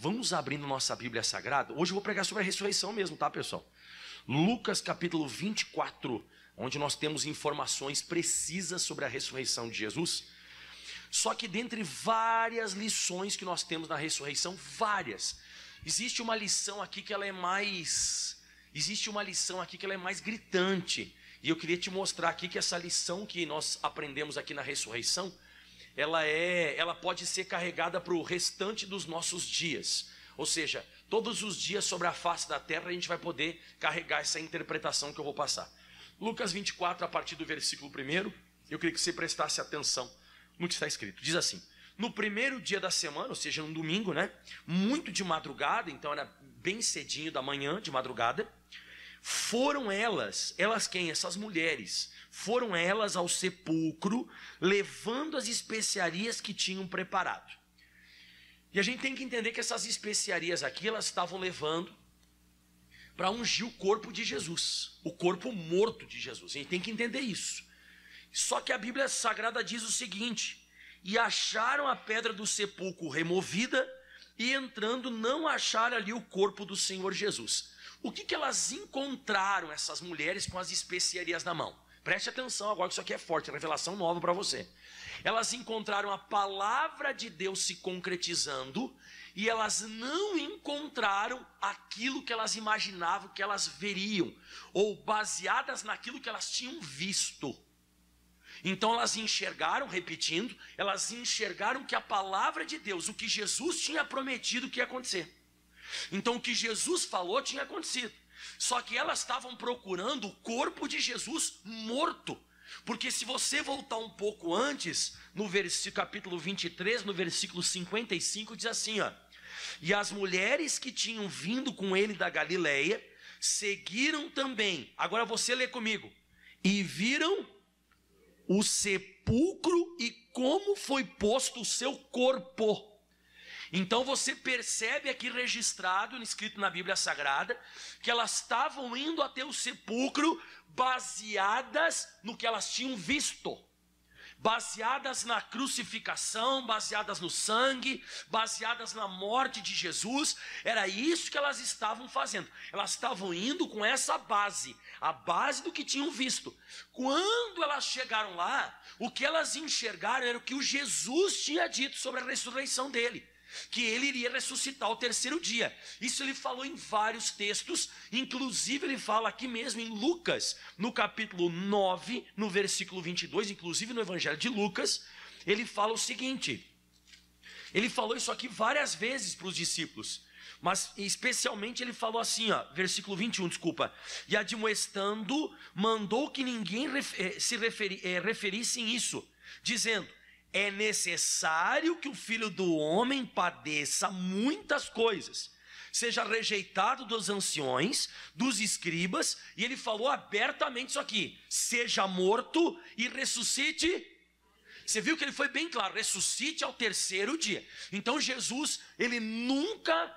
Vamos abrindo nossa Bíblia Sagrada. Hoje eu vou pregar sobre a ressurreição mesmo, tá, pessoal? Lucas capítulo 24, onde nós temos informações precisas sobre a ressurreição de Jesus. Só que dentre várias lições que nós temos na ressurreição, existe uma lição aqui que ela é mais gritante. E eu queria te mostrar aqui que essa lição que nós aprendemos aqui na ressurreição, ela pode ser carregada para o restante dos nossos dias. Ou seja, todos os dias sobre a face da terra a gente vai poder carregar essa interpretação que eu vou passar. Lucas 24, a partir do versículo 1, eu queria que você prestasse atenção no que está escrito. Diz assim: no primeiro dia da semana, ou seja, no domingo, né? Muito de madrugada, então era bem cedinho da manhã, de madrugada, foram elas quem? Essas mulheres, foram elas ao sepulcro, levando as especiarias que tinham preparado. E a gente tem que entender que essas especiarias aqui, elas estavam levando para ungir o corpo de Jesus, o corpo morto de Jesus. A gente tem que entender isso. Só que a Bíblia Sagrada diz o seguinte: e acharam a pedra do sepulcro removida, e entrando não acharam ali o corpo do Senhor Jesus. O que elas encontraram, essas mulheres, com as especiarias na mão? Preste atenção agora, que isso aqui é forte, revelação nova para você. Elas encontraram a palavra de Deus se concretizando, e elas não encontraram aquilo que elas imaginavam que elas veriam, ou baseadas naquilo que elas tinham visto. Então elas enxergaram, repetindo, elas enxergaram que a palavra de Deus, o que Jesus tinha prometido que ia acontecer. Então o que Jesus falou tinha acontecido. Só que elas estavam procurando o corpo de Jesus morto. Porque se você voltar um pouco antes, no capítulo 23, no versículo 55, diz assim, ó: e as mulheres que tinham vindo com ele da Galileia, seguiram também. Agora você lê comigo. E viram o sepulcro e como foi posto o seu corpo. Então você percebe aqui registrado, escrito na Bíblia Sagrada, que elas estavam indo até o sepulcro baseadas no que elas tinham visto, baseadas na crucificação, baseadas no sangue, baseadas na morte de Jesus. Era isso que elas estavam fazendo. Elas estavam indo com essa base, a base do que tinham visto. Quando elas chegaram lá, o que elas enxergaram era o que o Jesus tinha dito sobre a ressurreição dele, que ele iria ressuscitar ao terceiro dia. Isso ele falou em vários textos, inclusive ele fala aqui mesmo em Lucas, no capítulo 9, no versículo 22, inclusive no Evangelho de Lucas, ele fala o seguinte, ele falou isso aqui várias vezes para os discípulos, mas especialmente ele falou assim, ó, versículo 21, desculpa: e admoestando, mandou que ninguém se referisse em isso, dizendo: é necessário que o Filho do Homem padeça muitas coisas, seja rejeitado dos anciões, dos escribas, e ele falou abertamente isso aqui: seja morto e ressuscite. Você viu que ele foi bem claro: ressuscite ao terceiro dia. Então Jesus, ele nunca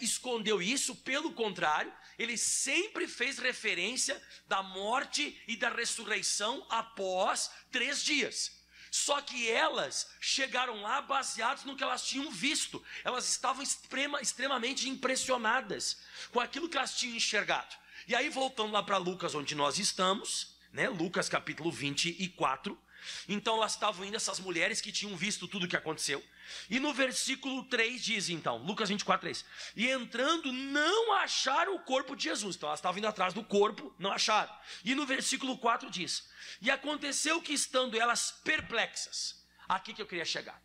escondeu isso, pelo contrário, ele sempre fez referência da morte e da ressurreição após 3 dias. Só que elas chegaram lá baseadas no que elas tinham visto. Elas estavam extremamente impressionadas com aquilo que elas tinham enxergado. E aí, voltando lá para Lucas, onde nós estamos, né? Lucas capítulo 24. Então elas estavam indo, essas mulheres que tinham visto tudo o que aconteceu. E no versículo 3 diz então, Lucas 24, 3: e entrando não acharam o corpo de Jesus. Então elas estavam indo atrás do corpo, não acharam. E no versículo 4 diz: e aconteceu que, estando elas perplexas. Aqui que eu queria chegar.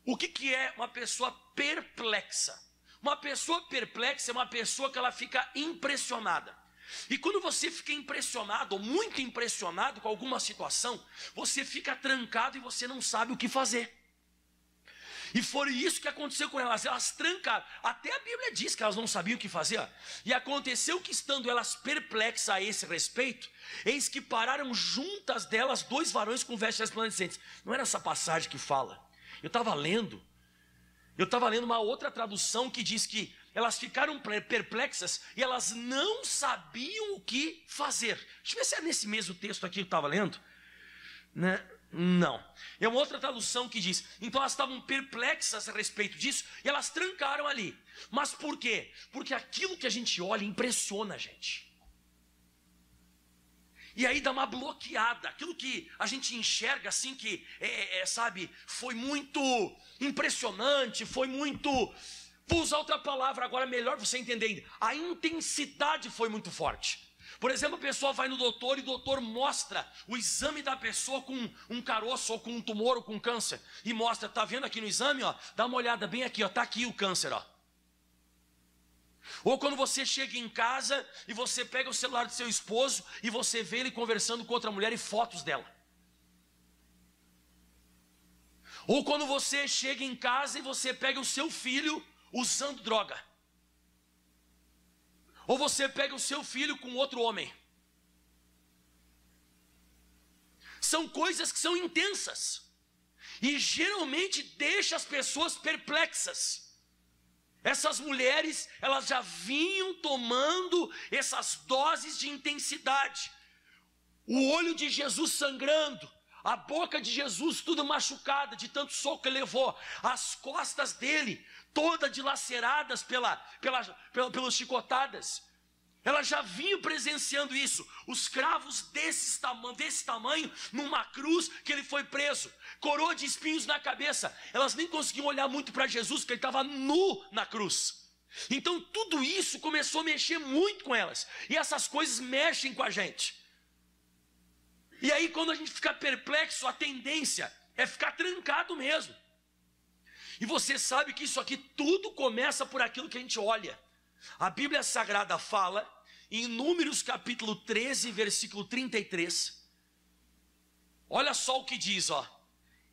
O que é uma pessoa perplexa? Uma pessoa perplexa é uma pessoa que ela fica impressionada. E quando você fica impressionado, ou muito impressionado com alguma situação, você fica trancado e você não sabe o que fazer. E foi isso que aconteceu com elas. Elas trancaram. Até a Bíblia diz que elas não sabiam o que fazer. E aconteceu que, estando elas perplexas a esse respeito, eis que pararam juntas delas 2 varões com vestes resplandecentes. Não era essa passagem que fala. Eu estava lendo uma outra tradução que diz que elas ficaram perplexas e elas não sabiam o que fazer. Deixa eu ver se é nesse mesmo texto aqui que eu estava lendo, né? Não. É uma outra tradução que diz, então elas estavam perplexas a respeito disso e elas trancaram ali. Mas por quê? Porque aquilo que a gente olha impressiona a gente. E aí dá uma bloqueada, aquilo que a gente enxerga assim que, sabe, foi muito impressionante, foi muito, vou usar outra palavra agora melhor você entender, a intensidade foi muito forte. Por exemplo, a pessoa vai no doutor e o doutor mostra o exame da pessoa com um caroço ou com um tumor ou com câncer. E mostra, tá vendo aqui no exame, ó, dá uma olhada bem aqui, ó, tá aqui o câncer, ó. Ou quando você chega em casa e você pega o celular do seu esposo e você vê ele conversando com outra mulher e fotos dela. Ou quando você chega em casa e você pega o seu filho usando droga. Ou você pega o seu filho com outro homem. São coisas que são intensas. E geralmente deixa as pessoas perplexas. Essas mulheres, elas já vinham tomando essas doses de intensidade. O olho de Jesus sangrando, a boca de Jesus tudo machucada, de tanto soco que ele levou, as costas dele todas dilaceradas pelas chicotadas. Elas já vinham presenciando isso. Os cravos desse tamanho, numa cruz que ele foi preso, coroa de espinhos na cabeça. Elas nem conseguiam olhar muito para Jesus, porque ele estava nu na cruz. Então tudo isso começou a mexer muito com elas. E essas coisas mexem com a gente. E aí quando a gente fica perplexo, a tendência é ficar trancado mesmo. E você sabe que isso aqui tudo começa por aquilo que a gente olha. A Bíblia Sagrada fala, em Números capítulo 13, versículo 33. Olha só o que diz, ó.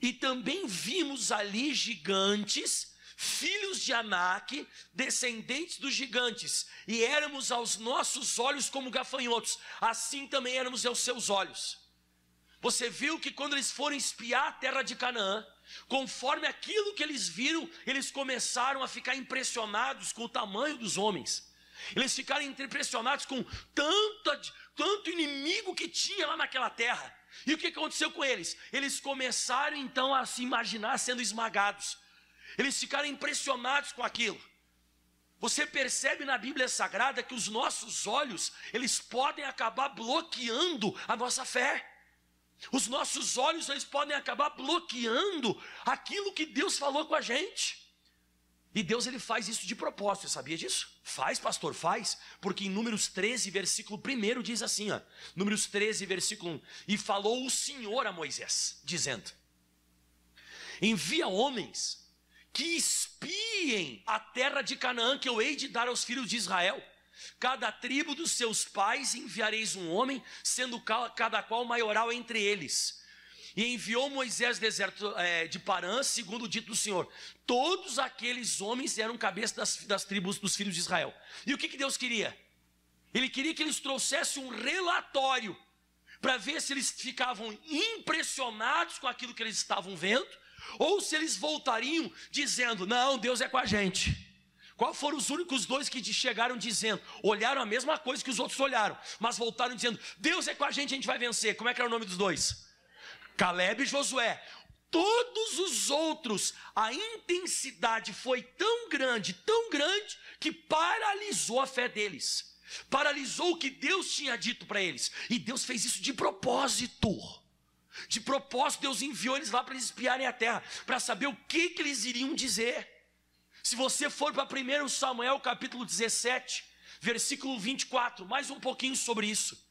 E também vimos ali gigantes, filhos de Anak, descendentes dos gigantes, e éramos aos nossos olhos como gafanhotos, assim também éramos aos seus olhos. Você viu que quando eles foram espiar a terra de Canaã, conforme aquilo que eles viram, eles começaram a ficar impressionados com o tamanho dos homens. Eles ficaram impressionados com tanto inimigo que tinha lá naquela terra. E o que aconteceu com eles? Eles começaram então a se imaginar sendo esmagados. Eles ficaram impressionados com aquilo. Você percebe na Bíblia Sagrada que os nossos olhos, eles podem acabar bloqueando a nossa fé. Os nossos olhos, eles podem acabar bloqueando aquilo que Deus falou com a gente. E Deus, ele faz isso de propósito, você sabia disso? Faz, pastor, faz. Porque em Números 13, versículo 1 diz assim, ó. Números 13, versículo 1. E falou o Senhor a Moisés, dizendo: envia homens que espiem a terra de Canaã, que eu hei de dar aos filhos de Israel. Cada tribo dos seus pais enviareis um homem, sendo cada qual maioral entre eles. E enviou Moisés deserto de Parã, segundo o dito do Senhor. Todos aqueles homens eram cabeças das tribos dos filhos de Israel. E o que Deus queria? Ele queria que eles trouxessem um relatório, para ver se eles ficavam impressionados com aquilo que eles estavam vendo, ou se eles voltariam dizendo: não, Deus é com a gente. Qual foram os únicos dois que chegaram dizendo? Olharam a mesma coisa que os outros olharam, mas voltaram dizendo: Deus é com a gente vai vencer. Como é que era o nome dos dois? Caleb e Josué. Todos os outros, a intensidade foi tão grande, que paralisou a fé deles. Paralisou o que Deus tinha dito para eles. E Deus fez isso de propósito. De propósito, Deus enviou eles lá para eles espiarem a terra, para saber o que eles iriam dizer. Se você for para 1 Samuel capítulo 17, versículo 24, mais um pouquinho sobre isso.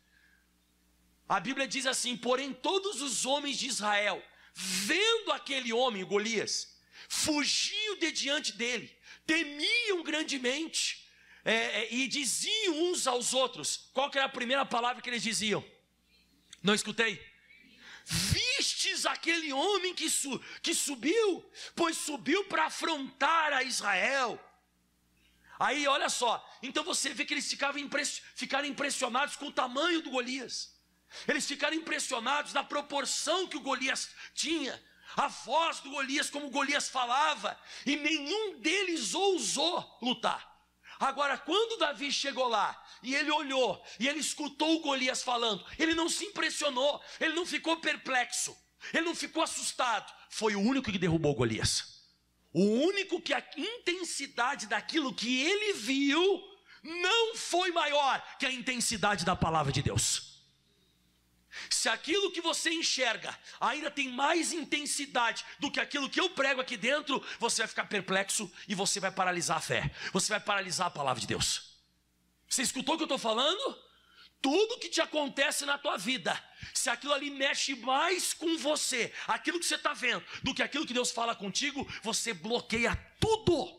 A Bíblia diz assim: porém todos os homens de Israel, vendo aquele homem, Golias, fugiam de diante dele, temiam grandemente, e diziam uns aos outros. Qual que era a primeira palavra que eles diziam? Não escutei. Vistes aquele homem que subiu, pois subiu para afrontar a Israel. Aí olha só, então você vê que eles ficaram impressionados com o tamanho do Golias. Eles ficaram impressionados na proporção que o Golias tinha, a voz do Golias, como o Golias falava, e nenhum deles ousou lutar. Agora, quando Davi chegou lá, e ele olhou, e ele escutou o Golias falando, ele não se impressionou, ele não ficou perplexo. Ele não ficou assustado. Foi o único que derrubou Golias. O único que a intensidade daquilo que ele viu não foi maior que a intensidade da palavra de Deus. Se aquilo que você enxerga ainda tem mais intensidade do que aquilo que eu prego aqui dentro, você vai ficar perplexo e você vai paralisar a fé. Você vai paralisar a palavra de Deus. Você escutou o que eu estou falando? Tudo que te acontece na tua vida, se aquilo ali mexe mais com você, aquilo que você está vendo, do que aquilo que Deus fala contigo, você bloqueia tudo.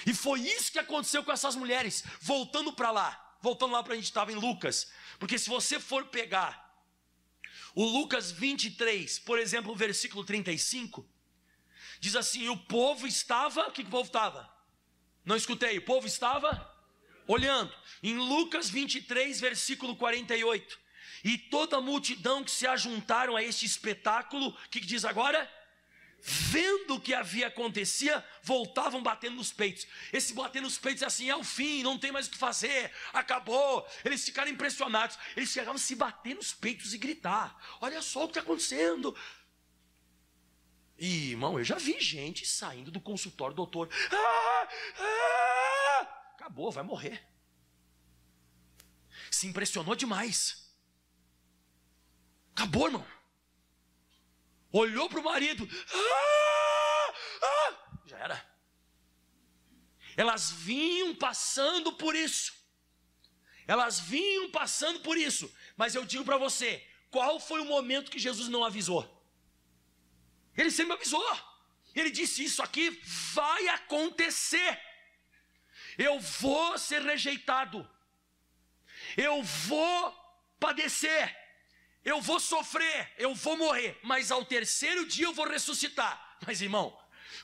E foi isso que aconteceu com essas mulheres. Voltando lá para a gente estava em Lucas. Porque se você for pegar o Lucas 23, por exemplo, o versículo 35, diz assim: o povo estava, o que o povo estava? Não escutei, o povo estava olhando. Em Lucas 23, versículo 48, e toda a multidão que se ajuntaram a este espetáculo, o que diz agora? Vendo o que havia acontecia, voltavam batendo nos peitos. Esse bater nos peitos é assim: é o fim, não tem mais o que fazer, acabou. Eles ficaram impressionados. Eles chegavam a se bater nos peitos e gritar: olha só o que está acontecendo. E, irmão, eu já vi gente saindo do consultório, doutor, acabou, vai morrer. Se impressionou demais. Acabou, irmão. Olhou para o marido, já era. Elas vinham passando por isso. Mas eu digo para você, qual foi o momento que Jesus não avisou? Ele sempre avisou. Ele disse: isso aqui vai acontecer. Eu vou ser rejeitado. Eu vou padecer. Eu vou sofrer, eu vou morrer, mas ao terceiro dia eu vou ressuscitar. Mas, irmão,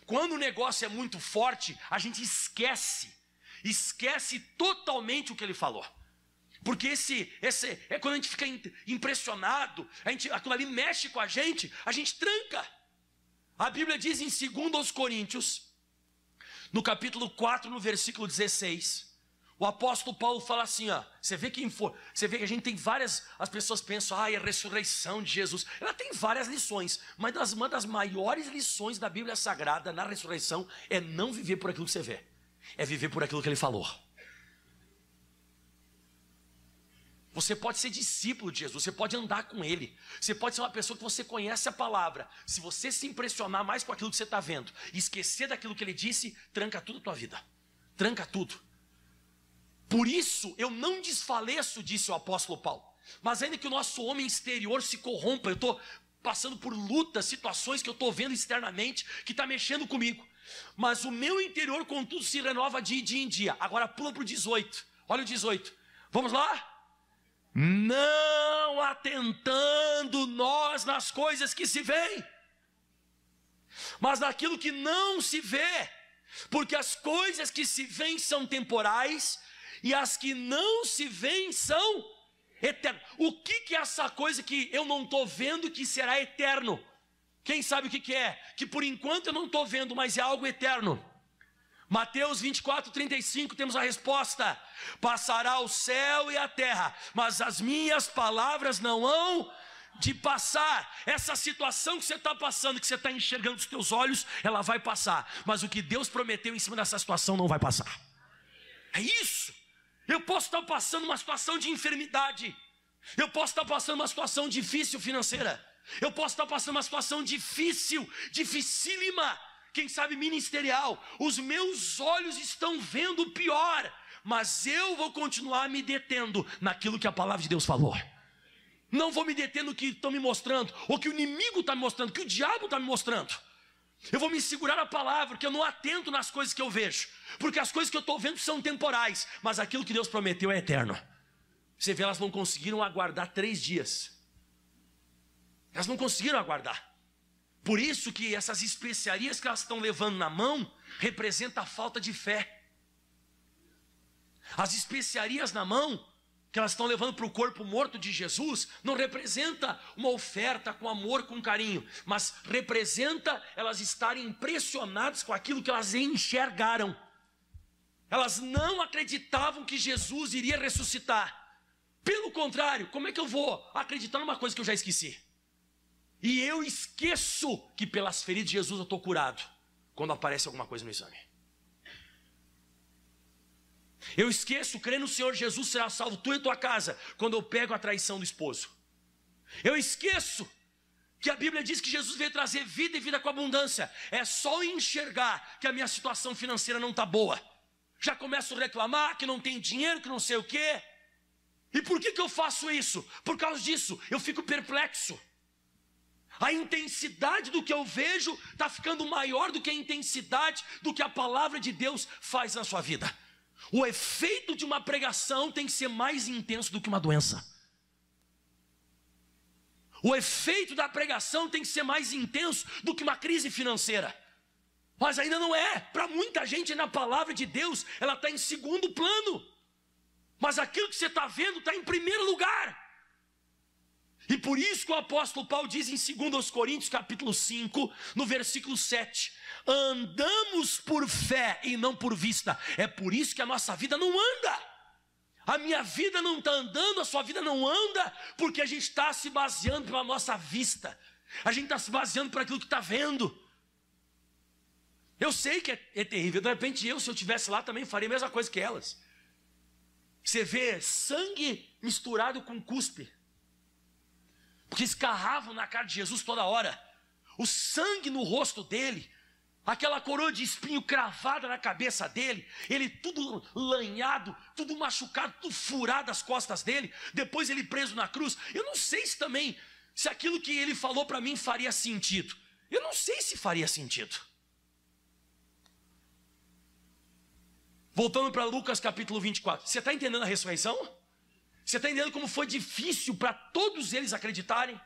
quando o negócio é muito forte, a gente esquece totalmente o que ele falou. Porque quando a gente fica impressionado, aquilo ali mexe com a gente tranca. A Bíblia diz em 2 Coríntios, no capítulo 4, no versículo 16, o apóstolo Paulo fala assim, ó, você vê que a gente tem várias, as pessoas pensam, a ressurreição de Jesus, ela tem várias lições, mas uma das maiores lições da Bíblia Sagrada na ressurreição é não viver por aquilo que você vê, é viver por aquilo que ele falou. Você pode ser discípulo de Jesus, você pode andar com ele, você pode ser uma pessoa que você conhece a palavra. Se você se impressionar mais com aquilo que você está vendo e esquecer daquilo que ele disse, tranca tudo a tua vida, tranca tudo. Por isso eu não desfaleço, disse o apóstolo Paulo, mas ainda que o nosso homem exterior se corrompa, eu estou passando por lutas, situações que eu estou vendo externamente, que está mexendo comigo, mas o meu interior contudo se renova de dia em dia. Agora pula para o 18, olha o 18, vamos lá? Não atentando nós nas coisas que se veem, mas naquilo que não se vê, porque as coisas que se veem são temporais, e as que não se veem são eternas. O que é essa coisa que eu não estou vendo que será eterno? Quem sabe o que é? Que por enquanto eu não estou vendo, mas é algo eterno. Mateus 24, 35, temos a resposta: passará o céu e a terra, mas as minhas palavras não hão de passar. Essa situação que você está passando, que você está enxergando com os teus olhos, ela vai passar, mas o que Deus prometeu em cima dessa situação não vai passar. É isso. Eu posso estar passando uma situação de enfermidade, eu posso estar passando uma situação difícil financeira, eu posso estar passando uma situação difícil, dificílima, quem sabe ministerial. Os meus olhos estão vendo o pior, mas eu vou continuar me detendo naquilo que a palavra de Deus falou. Não vou me deter no que estão me mostrando, ou que o inimigo está me mostrando, que o diabo está me mostrando. Eu vou me segurar a palavra, porque eu não atento nas coisas que eu vejo, porque as coisas que eu estou vendo são temporais, mas aquilo que Deus prometeu é eterno. Você vê, elas não conseguiram aguardar 3 dias. Elas não conseguiram aguardar. Por isso que essas especiarias que elas estão levando na mão representam a falta de fé. As especiarias na mão que elas estão levando para o corpo morto de Jesus não representa uma oferta com amor, com carinho, mas representa elas estarem impressionadas com aquilo que elas enxergaram. Elas não acreditavam que Jesus iria ressuscitar. Pelo contrário, como é que eu vou acreditar numa coisa que eu já esqueci? E eu esqueço que pelas feridas de Jesus eu estou curado quando aparece alguma coisa no exame. Eu esqueço, crendo no Senhor Jesus será salvo tu e tua casa, quando eu pego a traição do esposo. Eu esqueço que a Bíblia diz que Jesus veio trazer vida e vida com abundância. É só enxergar que a minha situação financeira não está boa. Já começo a reclamar que não tem dinheiro, que não sei o quê. E por que eu faço isso? Por causa disso, eu fico perplexo. A intensidade do que eu vejo está ficando maior do que a intensidade do que a palavra de Deus faz na sua vida. O efeito de uma pregação tem que ser mais intenso do que uma doença. O efeito da pregação tem que ser mais intenso do que uma crise financeira. Mas ainda não é. Para muita gente na palavra de Deus, ela está em segundo plano. Mas aquilo que você está vendo está em primeiro lugar. E por isso que o apóstolo Paulo diz em 2 Coríntios capítulo 5, no versículo 7, andamos por fé e não por vista. É por isso que a nossa vida não anda. A minha vida não está andando, a sua vida não anda, porque a gente está se baseando pela nossa vista. A gente está se baseando por aquilo que está vendo. Eu sei que é terrível. De repente se eu estivesse lá também faria a mesma coisa que elas. Você vê sangue misturado com cuspe, porque escarravam na cara de Jesus toda hora. O sangue no rosto dele, aquela coroa de espinho cravada na cabeça dele, ele tudo lanhado, tudo machucado, tudo furado as costas dele, depois ele preso na cruz. Eu não sei se aquilo que ele falou para mim faria sentido. Eu não sei se faria sentido. Voltando para Lucas capítulo 24, você está entendendo a ressurreição? Você está entendendo como foi difícil para todos eles acreditarem?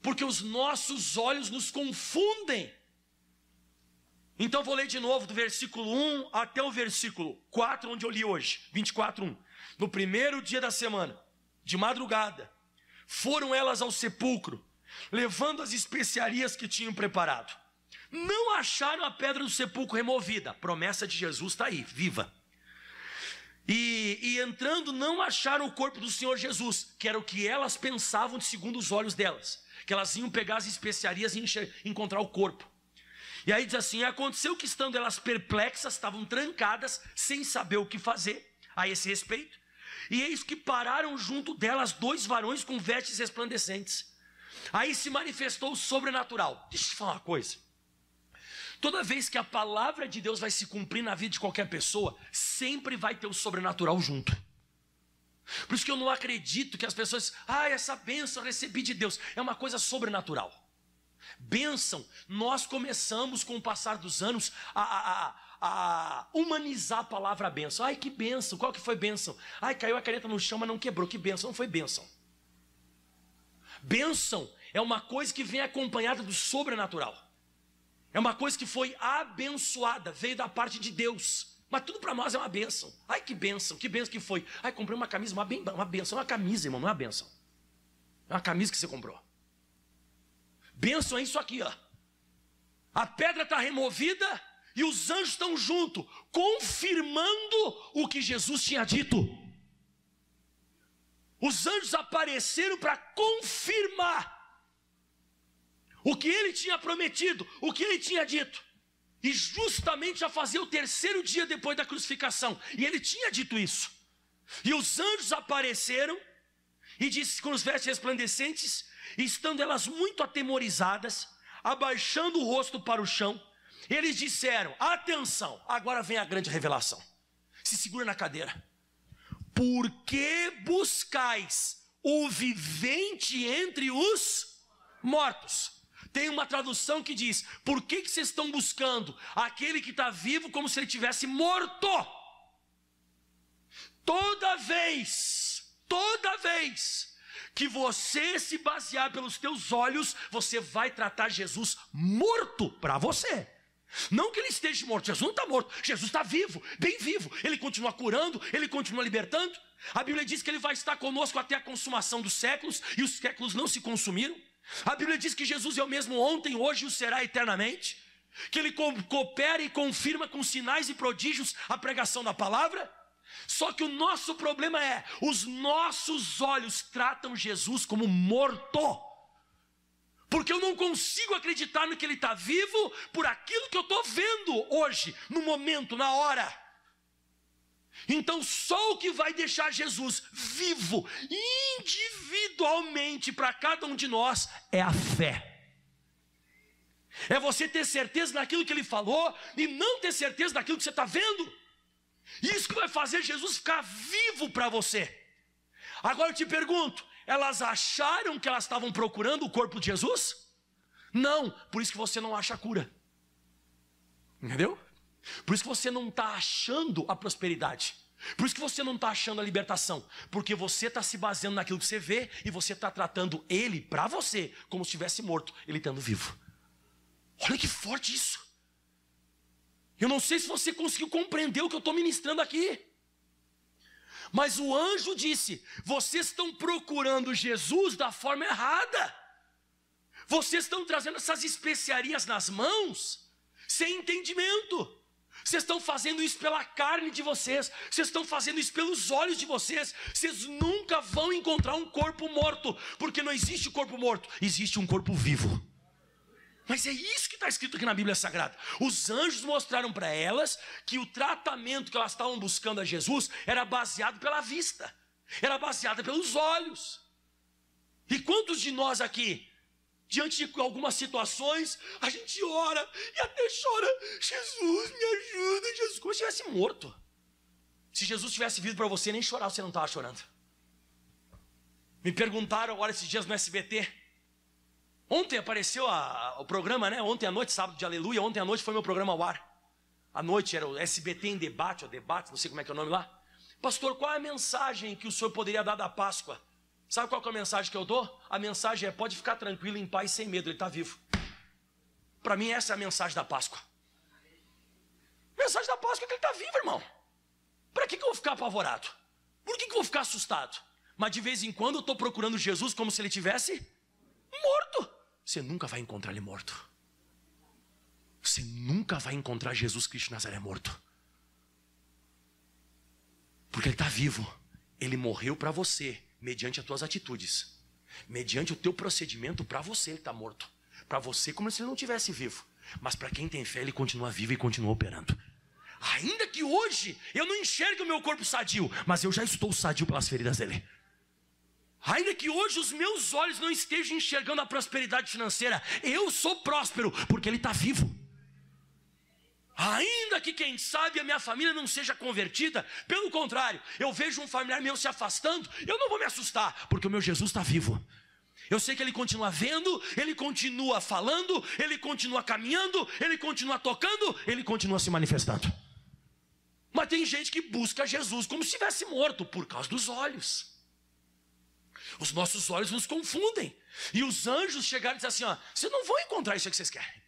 Porque os nossos olhos nos confundem. Então vou ler de novo do versículo 1 até o versículo 4, onde eu li hoje, 24:1. No primeiro dia da semana, de madrugada, foram elas ao sepulcro, levando as especiarias que tinham preparado. Não acharam a pedra do sepulcro removida. A promessa de Jesus está aí, viva. E entrando, não acharam o corpo do Senhor Jesus, que era o que elas pensavam segundo os olhos delas, que elas iam pegar as especiarias e encontrar o corpo. E aí diz assim: aconteceu que estando elas perplexas, estavam trancadas, sem saber o que fazer a esse respeito, e eis que pararam junto delas 2 varões com vestes resplandecentes. Aí se manifestou o sobrenatural. Deixa eu te falar uma coisa. Toda vez que a palavra de Deus vai se cumprir na vida de qualquer pessoa, sempre vai ter o sobrenatural junto. Por isso que eu não acredito que as pessoas, essa bênção eu recebi de Deus, é uma coisa sobrenatural. Bênção, nós começamos com o passar dos anos a humanizar a palavra bênção. Ai, que bênção, qual que foi bênção? Ai, caiu a caneta no chão, mas não quebrou, que bênção, não foi bênção. Bênção é uma coisa que vem acompanhada do sobrenatural. É uma coisa que foi abençoada, veio da parte de Deus. Mas tudo para nós é uma bênção. Ai, que bênção que foi? Ai, comprei uma camisa, uma bênção. É uma camisa, irmão, não é uma bênção. É uma camisa que você comprou. Bênção é isso aqui, ó. A pedra está removida e os anjos estão junto, confirmando o que Jesus tinha dito. Os anjos apareceram para confirmar o que ele tinha prometido, o que ele tinha dito. E justamente já fazia o 3º dia depois da crucificação. E ele tinha dito isso. E os anjos apareceram e disse com os vestes resplandecentes, e estando elas muito atemorizadas, abaixando o rosto para o chão, eles disseram: atenção, agora vem a grande revelação. Se segura na cadeira. Por que buscais o vivente entre os mortos? Tem uma tradução que diz: por que vocês estão buscando aquele que está vivo como se ele tivesse morto? Toda vez que você se basear pelos teus olhos, você vai tratar Jesus morto para você. Não que ele esteja morto, Jesus não está morto, Jesus está vivo, bem vivo. Ele continua curando, ele continua libertando. A Bíblia diz que ele vai estar conosco até a consumação dos séculos, e os séculos não se consumiram. A Bíblia diz que Jesus é o mesmo ontem, hoje e o será eternamente, que ele coopera e confirma com sinais e prodígios a pregação da palavra. Só que o nosso problema é, os nossos olhos tratam Jesus como morto. Porque eu não consigo acreditar no que ele está vivo por aquilo que eu estou vendo hoje, no momento, na hora. Então só o que vai deixar Jesus vivo individualmente para cada um de nós é a fé. É você ter certeza naquilo que ele falou e não ter certeza naquilo que você está vendo. Isso que vai fazer Jesus ficar vivo para você. Agora eu te pergunto, elas acharam que elas estavam procurando o corpo de Jesus? Não, por isso que você não acha a cura. Entendeu? Por isso que você não está achando a prosperidade. Por isso que você não está achando a libertação. Porque você está se baseando naquilo que você vê e você está tratando ele para você como se estivesse morto, ele estando vivo. Olha que forte isso. Eu não sei se você conseguiu compreender o que eu estou ministrando aqui. Mas o anjo disse: vocês estão procurando Jesus da forma errada. Vocês estão trazendo essas especiarias nas mãos sem entendimento. Vocês estão fazendo isso pela carne de vocês. Vocês estão fazendo isso pelos olhos de vocês. Vocês nunca vão encontrar um corpo morto, porque não existe corpo morto, existe um corpo vivo. Mas é isso que está escrito aqui na Bíblia Sagrada. Os anjos mostraram para elas que o tratamento que elas estavam buscando a Jesus era baseado pela vista, era baseado pelos olhos. E quantos de nós aqui, diante de algumas situações, a gente ora e até chora: Jesus, me ajuda, Jesus, como se estivesse morto. Se Jesus tivesse vindo para você, nem chorar você não estava chorando. Me perguntaram agora esses dias no SBT. Ontem apareceu o programa, né? Ontem à noite, sábado de aleluia, ontem à noite foi meu programa ao ar. À noite era o SBT em debate, ou debate, não sei como é que é o nome lá. Pastor, qual é a mensagem que o senhor poderia dar da Páscoa? Sabe qual que é a mensagem que eu dou? A mensagem é: pode ficar tranquilo, em paz, sem medo, ele está vivo. Para mim essa é a mensagem da Páscoa. A mensagem da Páscoa é que ele está vivo, irmão. Para que eu vou ficar apavorado? Por que eu vou ficar assustado? Mas de vez em quando eu estou procurando Jesus como se ele tivesse morto. Você nunca vai encontrar ele morto. Você nunca vai encontrar Jesus Cristo de Nazaré morto. Porque ele está vivo. Ele morreu para você, mediante as tuas atitudes, mediante o teu procedimento. Para você ele está morto. Para você como se ele não estivesse vivo. Mas para quem tem fé ele continua vivo e continua operando. Ainda que hoje eu não enxergue o meu corpo sadio, mas eu já estou sadio pelas feridas dele. Ainda que hoje os meus olhos não estejam enxergando a prosperidade financeira, eu sou próspero porque ele está vivo. Ainda que, quem sabe, a minha família não seja convertida, pelo contrário, eu vejo um familiar meu se afastando, eu não vou me assustar, porque o meu Jesus está vivo. Eu sei que ele continua vendo, ele continua falando, ele continua caminhando, ele continua tocando, ele continua se manifestando. Mas tem gente que busca Jesus como se estivesse morto, por causa dos olhos. Os nossos olhos nos confundem. E os anjos chegaram e disseram assim: ó, vocês não vão encontrar isso que vocês querem.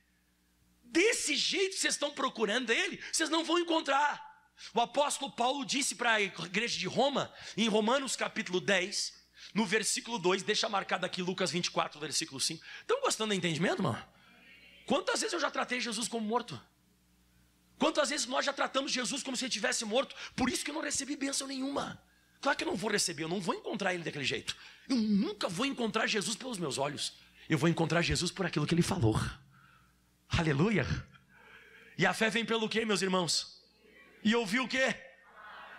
Desse jeito que vocês estão procurando ele, vocês não vão encontrar. O apóstolo Paulo disse para a igreja de Roma, em Romanos capítulo 10, no versículo 2, deixa marcado aqui Lucas 24, versículo 5. Estão gostando do entendimento, irmão? Quantas vezes eu já tratei Jesus como morto? Quantas vezes nós já tratamos Jesus como se ele estivesse morto? Por isso que eu não recebi bênção nenhuma. Claro que eu não vou receber, eu não vou encontrar ele daquele jeito. Eu nunca vou encontrar Jesus pelos meus olhos. Eu vou encontrar Jesus por aquilo que ele falou. Aleluia. E a fé vem pelo quê, meus irmãos? E ouvir o quê?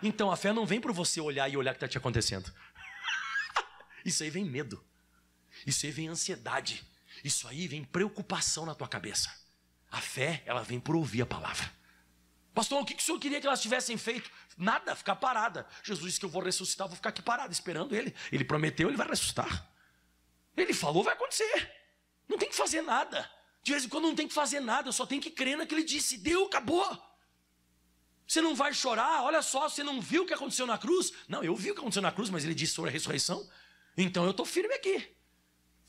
Então a fé não vem por você olhar e olhar o que está te acontecendo. Isso aí vem medo. Isso aí vem ansiedade. Isso aí vem preocupação na tua cabeça. A fé, ela vem por ouvir a palavra. Pastor, o que o senhor queria que elas tivessem feito? Nada, ficar parada. Jesus disse que eu vou ressuscitar, vou ficar aqui parado esperando ele. Ele prometeu, ele vai ressuscitar. Ele falou, vai acontecer. Não tem que fazer nada. De vez em quando não tem que fazer nada, eu só tenho que crer no que ele disse. Deu, acabou. Você não vai chorar, olha só, você não viu o que aconteceu na cruz? Não, eu vi o que aconteceu na cruz, mas ele disse sobre a ressurreição. Então eu estou firme aqui.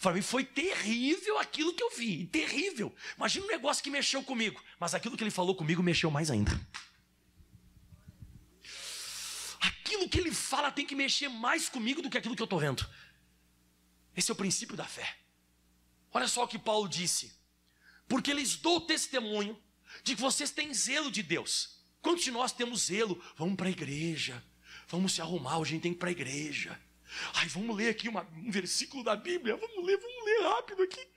Para mim foi terrível aquilo que eu vi, terrível. Imagina um negócio que mexeu comigo, mas aquilo que ele falou comigo mexeu mais ainda. Aquilo que ele fala tem que mexer mais comigo do que aquilo que eu estou vendo. Esse é o princípio da fé. Olha só o que Paulo disse: porque lhes dou testemunho de que vocês têm zelo de Deus. Quantos de nós temos zelo? Vamos para a igreja, vamos se arrumar, hoje a gente tem que ir para a igreja. Ai, vamos ler aqui um versículo da Bíblia, vamos ler, rápido aqui.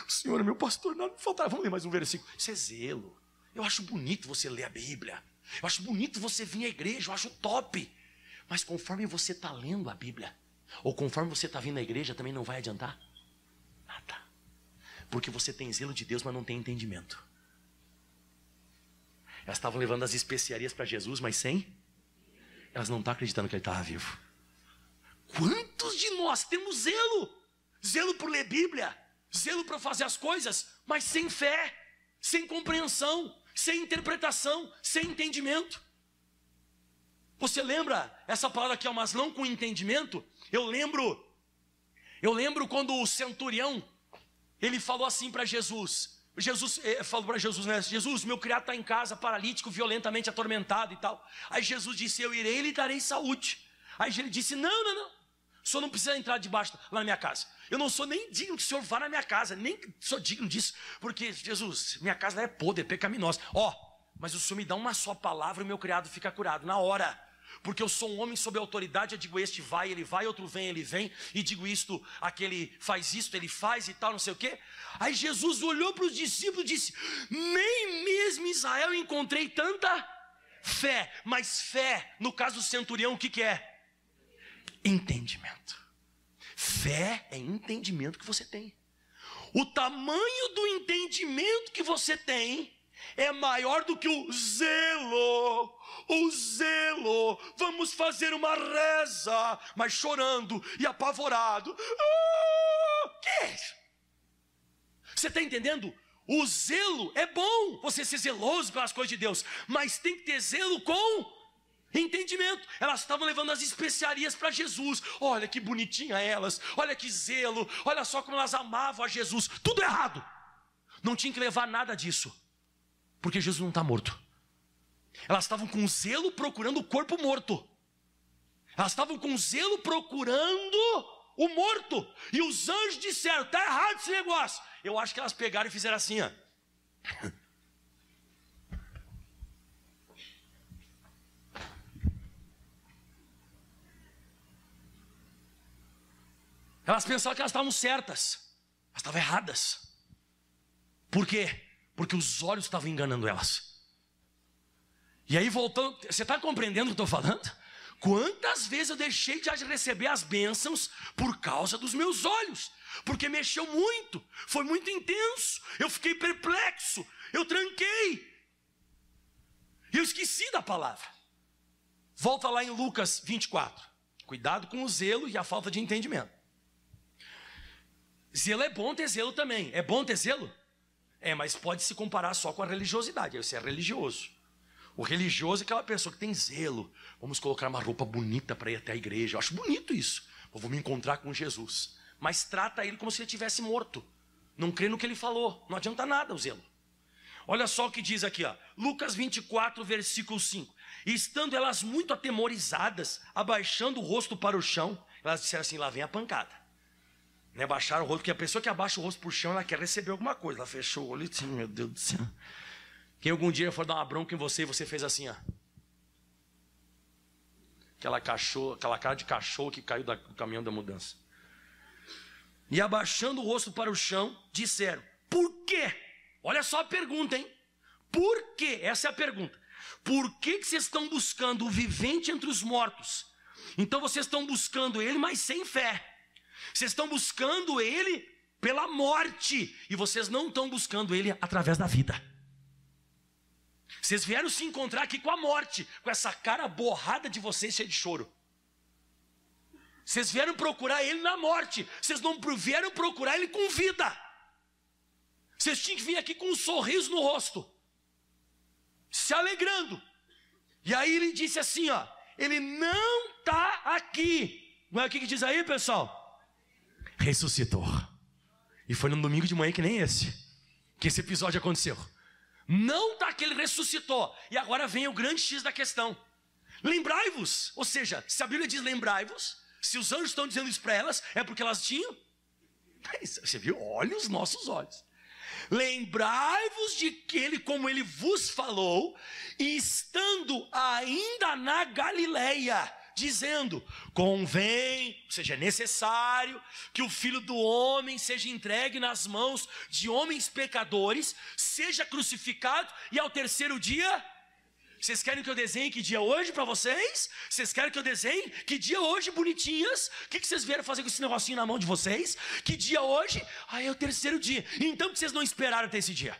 O Senhor é meu pastor, nada me faltará. Vamos ler mais um versículo. Isso é zelo. Eu acho bonito você ler a Bíblia. Eu acho bonito você vir à igreja, eu acho top. Mas conforme você está lendo a Bíblia, ou conforme você está vindo à igreja, também não vai adiantar nada. Porque você tem zelo de Deus, mas não tem entendimento. Elas estavam levando as especiarias para Jesus, mas elas não estão acreditando que ele estava vivo. Quantos de nós temos zelo? Zelo por ler Bíblia, zelo para fazer as coisas, mas sem fé, sem compreensão, sem interpretação, sem entendimento. Você lembra essa palavra aqui, mas não com entendimento? Eu lembro quando o centurião, ele falou assim para Jesus. Jesus falou para Jesus, né? Jesus, meu criado está em casa, paralítico, violentamente atormentado e tal. Aí Jesus disse, eu irei e lhe darei saúde. Aí ele disse, não. O senhor não precisa entrar debaixo lá na minha casa. Eu não sou nem digno que o senhor vá na minha casa, nem sou digno disso. Porque, Jesus, minha casa é podre, é pecaminosa. Mas o senhor me dá uma só palavra e o meu criado fica curado na hora. Porque eu sou um homem sob autoridade, eu digo, este vai, ele vai, outro vem, ele vem. E digo isto, aquele faz isto, ele faz e tal, não sei o quê. Aí Jesus olhou para os discípulos e disse, nem mesmo em Israel encontrei tanta fé. Mas fé, no caso do centurião, o que é? Entendimento. Fé é entendimento que você tem. O tamanho do entendimento que você tem é maior do que o zelo. O zelo. Vamos fazer uma reza, mas chorando e apavorado. Que é isso? Você está entendendo? O zelo é bom, você ser zeloso pelas coisas de Deus, mas tem que ter zelo com entendimento. Elas estavam levando as especiarias para Jesus. Olha que bonitinha elas, olha que zelo, olha só como elas amavam a Jesus. Tudo errado. Não tinha que levar nada disso, porque Jesus não está morto. Elas estavam com zelo procurando o corpo morto. Elas estavam com zelo procurando o morto. E os anjos disseram, está errado esse negócio. Eu acho que elas pegaram e fizeram assim, ó. Elas pensavam que elas estavam certas. Elas estavam erradas. Por quê? Porque os olhos estavam enganando elas. E aí voltando, você está compreendendo o que eu estou falando? Quantas vezes eu deixei de receber as bênçãos por causa dos meus olhos? Porque mexeu muito, foi muito intenso, eu fiquei perplexo, eu tranquei. E eu esqueci da palavra. Volta lá em Lucas 24. Cuidado com o zelo e a falta de entendimento. Zelo é bom ter zelo também. É bom ter zelo? Mas pode se comparar só com a religiosidade. Aí você é religioso. O religioso é aquela pessoa que tem zelo. Vamos colocar uma roupa bonita para ir até a igreja. Eu acho bonito isso. Eu vou me encontrar com Jesus. Mas trata ele como se ele estivesse morto. Não crê no que ele falou. Não adianta nada o zelo. Olha só o que diz aqui, ó. Lucas 24, versículo 5. E estando elas muito atemorizadas, abaixando o rosto para o chão, elas disseram assim, lá vem a pancada. Baixaram o rosto, porque a pessoa que abaixa o rosto para o chão, ela quer receber alguma coisa. Ela fechou o olho e disse, meu Deus do céu. Quem algum dia for dar uma bronca em você e você fez assim, ó. Aquela cara de cachorro que caiu do caminhão da mudança. E abaixando o rosto para o chão, disseram, por quê? Olha só a pergunta, hein? Por quê? Essa é a pergunta. Por que vocês estão buscando o vivente entre os mortos? Então vocês estão buscando ele, mas sem fé. Vocês estão buscando ele pela morte. E vocês não estão buscando ele através da vida. Vocês vieram se encontrar aqui com a morte, com essa cara borrada de vocês cheia de choro. Vocês vieram procurar ele na morte. Vocês não vieram procurar ele com vida. Vocês tinham que vir aqui com um sorriso no rosto, se alegrando. E aí ele disse assim, ó, ele não está aqui. Não é o que diz aí, pessoal? Ressuscitou. E foi num domingo de manhã que nem esse, que esse episódio aconteceu. Não está aqui, ele ressuscitou. E agora vem o grande X da questão. Lembrai-vos, ou seja, se a Bíblia diz lembrai-vos, se os anjos estão dizendo isso para elas, é porque elas tinham. Você viu? Olha os nossos olhos. Lembrai-vos de que ele, como ele vos falou, e estando ainda na Galileia, dizendo: convém, ou seja, é necessário que o Filho do Homem seja entregue nas mãos de homens pecadores, seja crucificado e ao terceiro dia... Vocês querem que eu desenhe que dia hoje para vocês? Vocês querem que eu desenhe que dia hoje, bonitinhas? O que vocês vieram fazer com esse negocinho na mão de vocês? Que dia hoje? Ah, é o terceiro dia. Então por que vocês não esperaram até esse dia?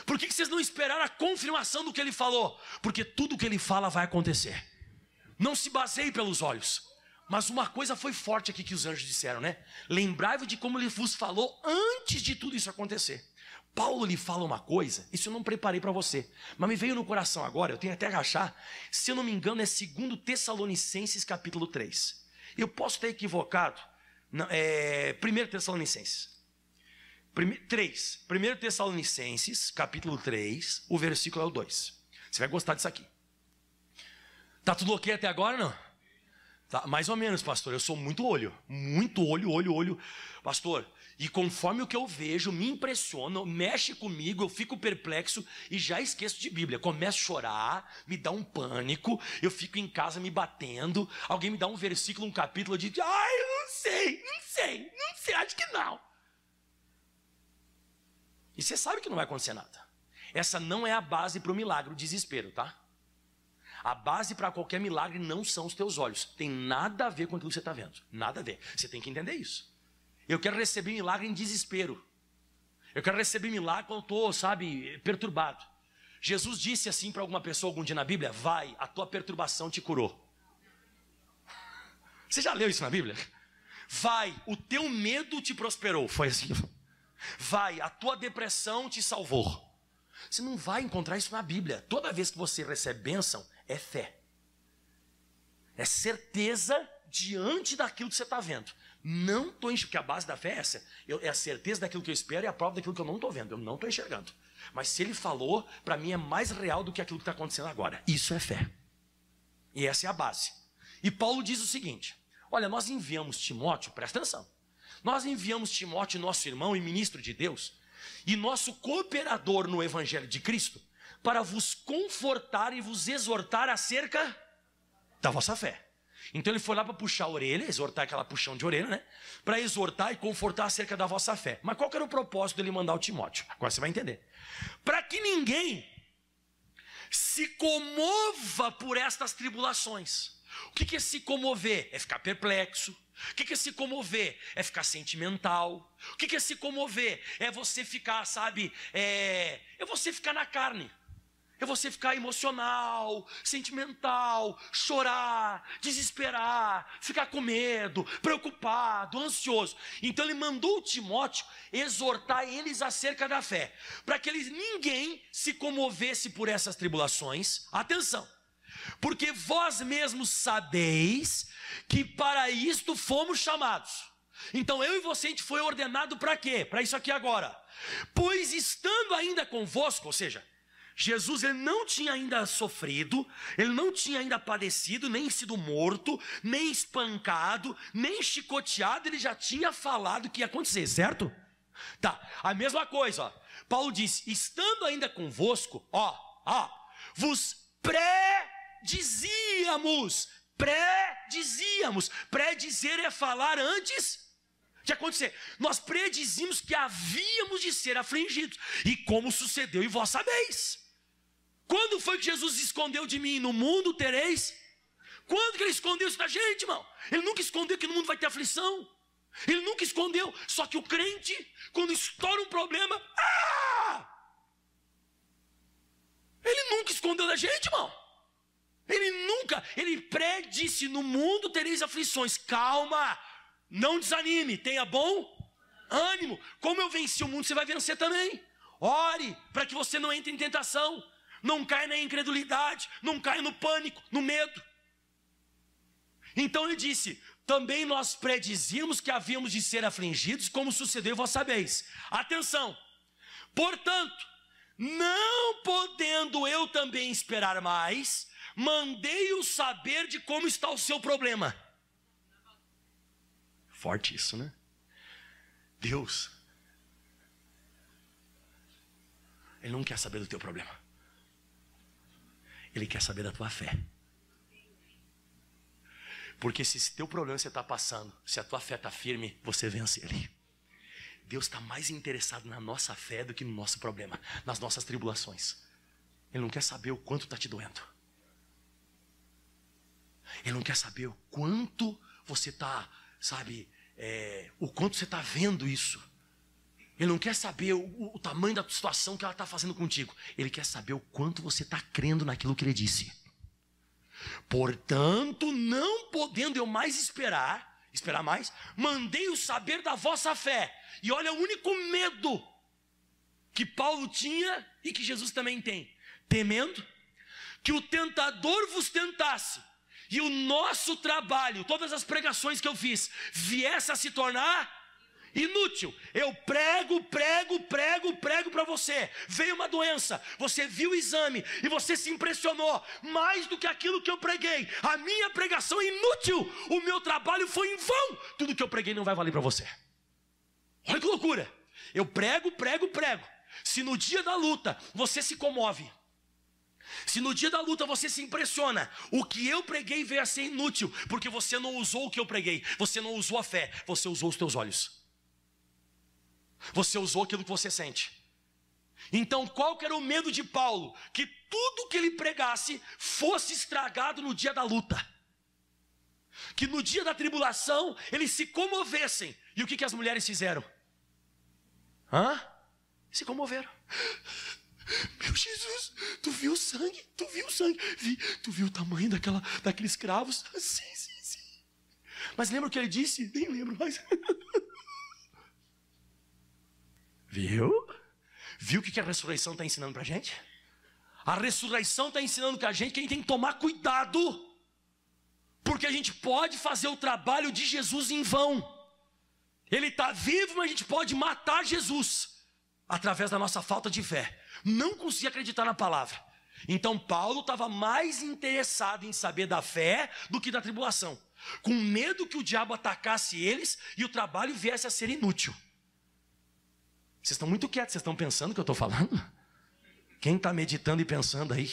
Por que vocês não esperaram a confirmação do que ele falou? Porque tudo que ele fala vai acontecer. Não se baseie pelos olhos. Mas uma coisa foi forte aqui que os anjos disseram, né? Lembrai-vos de como ele vos falou antes de tudo isso acontecer. Paulo lhe fala uma coisa, isso eu não preparei para você, mas me veio no coração agora, eu tenho até que achar, se eu não me engano é 2 Tessalonicenses capítulo 3. Eu posso estar equivocado, não, 1 Tessalonicenses 3, 1 Tessalonicenses capítulo 3, o versículo é o 2. Você vai gostar disso aqui. Tá tudo ok até agora, não? Tá, mais ou menos, pastor, eu sou muito olho, pastor, e conforme o que eu vejo, me impressiona, mexe comigo, eu fico perplexo e já esqueço de Bíblia, começo a chorar, me dá um pânico, eu fico em casa me batendo, alguém me dá um versículo, um capítulo, eu digo: ai, eu não sei, acho que não. E você sabe que não vai acontecer nada. Essa não é a base para o milagre, o desespero, tá? A base para qualquer milagre não são os teus olhos. Tem nada a ver com aquilo que você está vendo. Nada a ver. Você tem que entender isso. Eu quero receber milagre em desespero. Eu quero receber milagre quando eu estou, perturbado. Jesus disse assim para alguma pessoa algum dia na Bíblia: vai, a tua perturbação te curou. Você já leu isso na Bíblia? Vai, o teu medo te prosperou. Foi assim. Vai, a tua depressão te salvou. Você não vai encontrar isso na Bíblia. Toda vez que você recebe bênção, é fé. É certeza diante daquilo que você está vendo. Não estou enxergando, porque a base da fé é essa. É a certeza daquilo que eu espero e a prova daquilo que eu não estou vendo. Eu não estou enxergando. Mas se ele falou, para mim é mais real do que aquilo que está acontecendo agora. Isso é fé. E essa é a base. E Paulo diz o seguinte: olha, nós enviamos Timóteo, presta atenção. Nós enviamos Timóteo, nosso irmão e ministro de Deus, e nosso cooperador no Evangelho de Cristo, para vos confortar e vos exortar acerca da vossa fé. Então ele foi lá para puxar a orelha, exortar aquela puxão de orelha, né? Para exortar e confortar acerca da vossa fé. Mas qual que era o propósito dele mandar o Timóteo? Agora você vai entender. Para que ninguém se comova por estas tribulações. O que é se comover? É ficar perplexo. O que é se comover? É ficar sentimental. O que é se comover? É você ficar, é você ficar na carne. É você ficar emocional, sentimental, chorar, desesperar, ficar com medo, preocupado, ansioso. Então ele mandou o Timóteo exortar eles acerca da fé, para que ninguém se comovesse por essas tribulações. Atenção, porque vós mesmos sabeis que para isto fomos chamados. Então eu e você, a gente foi ordenado para quê? Para isso aqui agora. Pois estando ainda convosco, ou seja, Jesus ele não tinha ainda sofrido, ele não tinha ainda padecido, nem sido morto, nem espancado, nem chicoteado, ele já tinha falado que ia acontecer, certo? Tá, a mesma coisa, ó. Paulo disse: estando ainda convosco, vos predizíamos. Predizer é falar antes de acontecer. Nós predizimos que havíamos de ser afligidos, e como sucedeu, e vós sabeis. Quando foi que Jesus escondeu de mim? No mundo tereis. Quando que ele escondeu isso da gente, irmão? Ele nunca escondeu que no mundo vai ter aflição. Ele nunca escondeu. Só que o crente, quando estoura um problema, ele nunca escondeu da gente, irmão. Ele predisse: no mundo tereis aflições. Calma, não desanime, tenha bom ânimo. Como eu venci o mundo, você vai vencer também. Ore para que você não entre em tentação, não caia na incredulidade, não caia no pânico, no medo. Então ele disse: também nós predizíamos que havíamos de ser afligidos, como sucedeu, vós sabeis. Atenção, portanto, não podendo eu também esperar mais, mandei-o saber de como está o seu problema. Forte isso, né? Deus, Ele não quer saber do teu problema. Ele quer saber da tua fé. Porque se esse teu problema você está passando, se a tua fé está firme, você vence ele. Deus está mais interessado na nossa fé do que no nosso problema, nas nossas tribulações. Ele não quer saber o quanto está te doendo. Ele não quer saber o quanto você está, o quanto você está vendo isso. Ele não quer saber o tamanho da situação que ela está fazendo contigo. Ele quer saber o quanto você está crendo naquilo que ele disse. Portanto, não podendo eu mais esperar mais, mandei-o saber da vossa fé. E olha o único medo que Paulo tinha e que Jesus também tem. Temendo que o tentador vos tentasse e o nosso trabalho, todas as pregações que eu fiz, viesse a se tornar inútil. Eu prego para você. Veio uma doença, você viu o exame e você se impressionou mais do que aquilo que eu preguei. A minha pregação é inútil, o meu trabalho foi em vão. Tudo que eu preguei não vai valer para você. Olha que loucura. Eu prego. Se no dia da luta você se comove, se no dia da luta você se impressiona, o que eu preguei veio a ser inútil, porque você não usou o que eu preguei, você não usou a fé, você usou os teus olhos. Você usou aquilo que você sente. Então qual que era o medo de Paulo? Que tudo que ele pregasse fosse estragado no dia da luta. Que no dia da tribulação eles se comovessem. E o que as mulheres fizeram? Se comoveram. Meu Jesus, tu viu o sangue? Tu viu o tamanho daqueles cravos? Sim. Mas lembra o que ele disse? Nem lembro mais. Viu? Viu o que a ressurreição está ensinando para a gente? A ressurreição está ensinando para a gente que a gente tem que tomar cuidado, porque a gente pode fazer o trabalho de Jesus em vão. Ele está vivo, mas a gente pode matar Jesus através da nossa falta de fé. Não conseguia acreditar na palavra. Então Paulo estava mais interessado em saber da fé do que da tribulação, com medo que o diabo atacasse eles e o trabalho viesse a ser inútil. Vocês estão muito quietos, vocês estão pensando o que eu estou falando? Quem está meditando e pensando aí?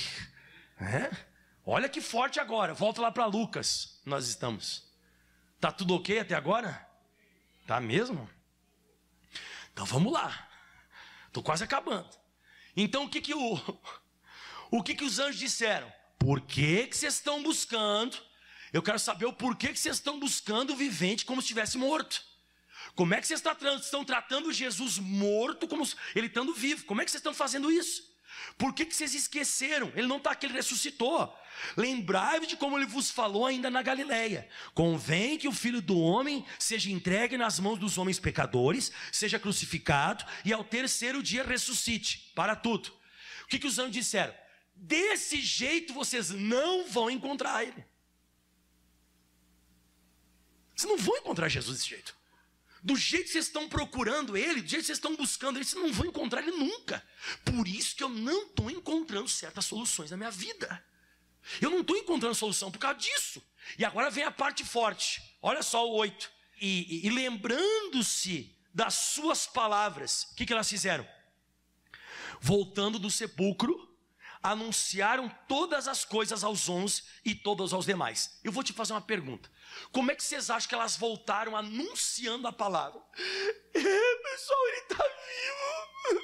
Olha que forte agora. Volta lá para Lucas. Nós estamos. Tá tudo ok até agora? Tá mesmo? Então vamos lá. Estou quase acabando. Então o que os anjos disseram? Por que vocês estão buscando? Eu quero saber o porquê que vocês estão buscando o vivente como se estivesse morto. Como é que vocês estão tratando Jesus morto como ele estando vivo? Como é que vocês estão fazendo isso? Por que vocês esqueceram? Ele não está aqui, ele ressuscitou. Lembrai-vos de como ele vos falou ainda na Galileia. Convém que o Filho do Homem seja entregue nas mãos dos homens pecadores, seja crucificado e ao terceiro dia ressuscite para tudo. O que os anjos disseram? Desse jeito vocês não vão encontrar ele. Vocês não vão encontrar Jesus desse jeito. Do jeito que vocês estão procurando ele, do jeito que vocês estão buscando ele, vocês não vão encontrar ele nunca. Por isso que eu não estou encontrando certas soluções na minha vida. Eu não estou encontrando solução por causa disso. E agora vem a parte forte. Olha só o 8. E lembrando-se das suas palavras, o que elas fizeram? Voltando do sepulcro, anunciaram todas as coisas aos 11 e todos aos demais. Eu vou te fazer uma pergunta. Como é que vocês acham que elas voltaram anunciando a palavra? Pessoal, ele está vivo.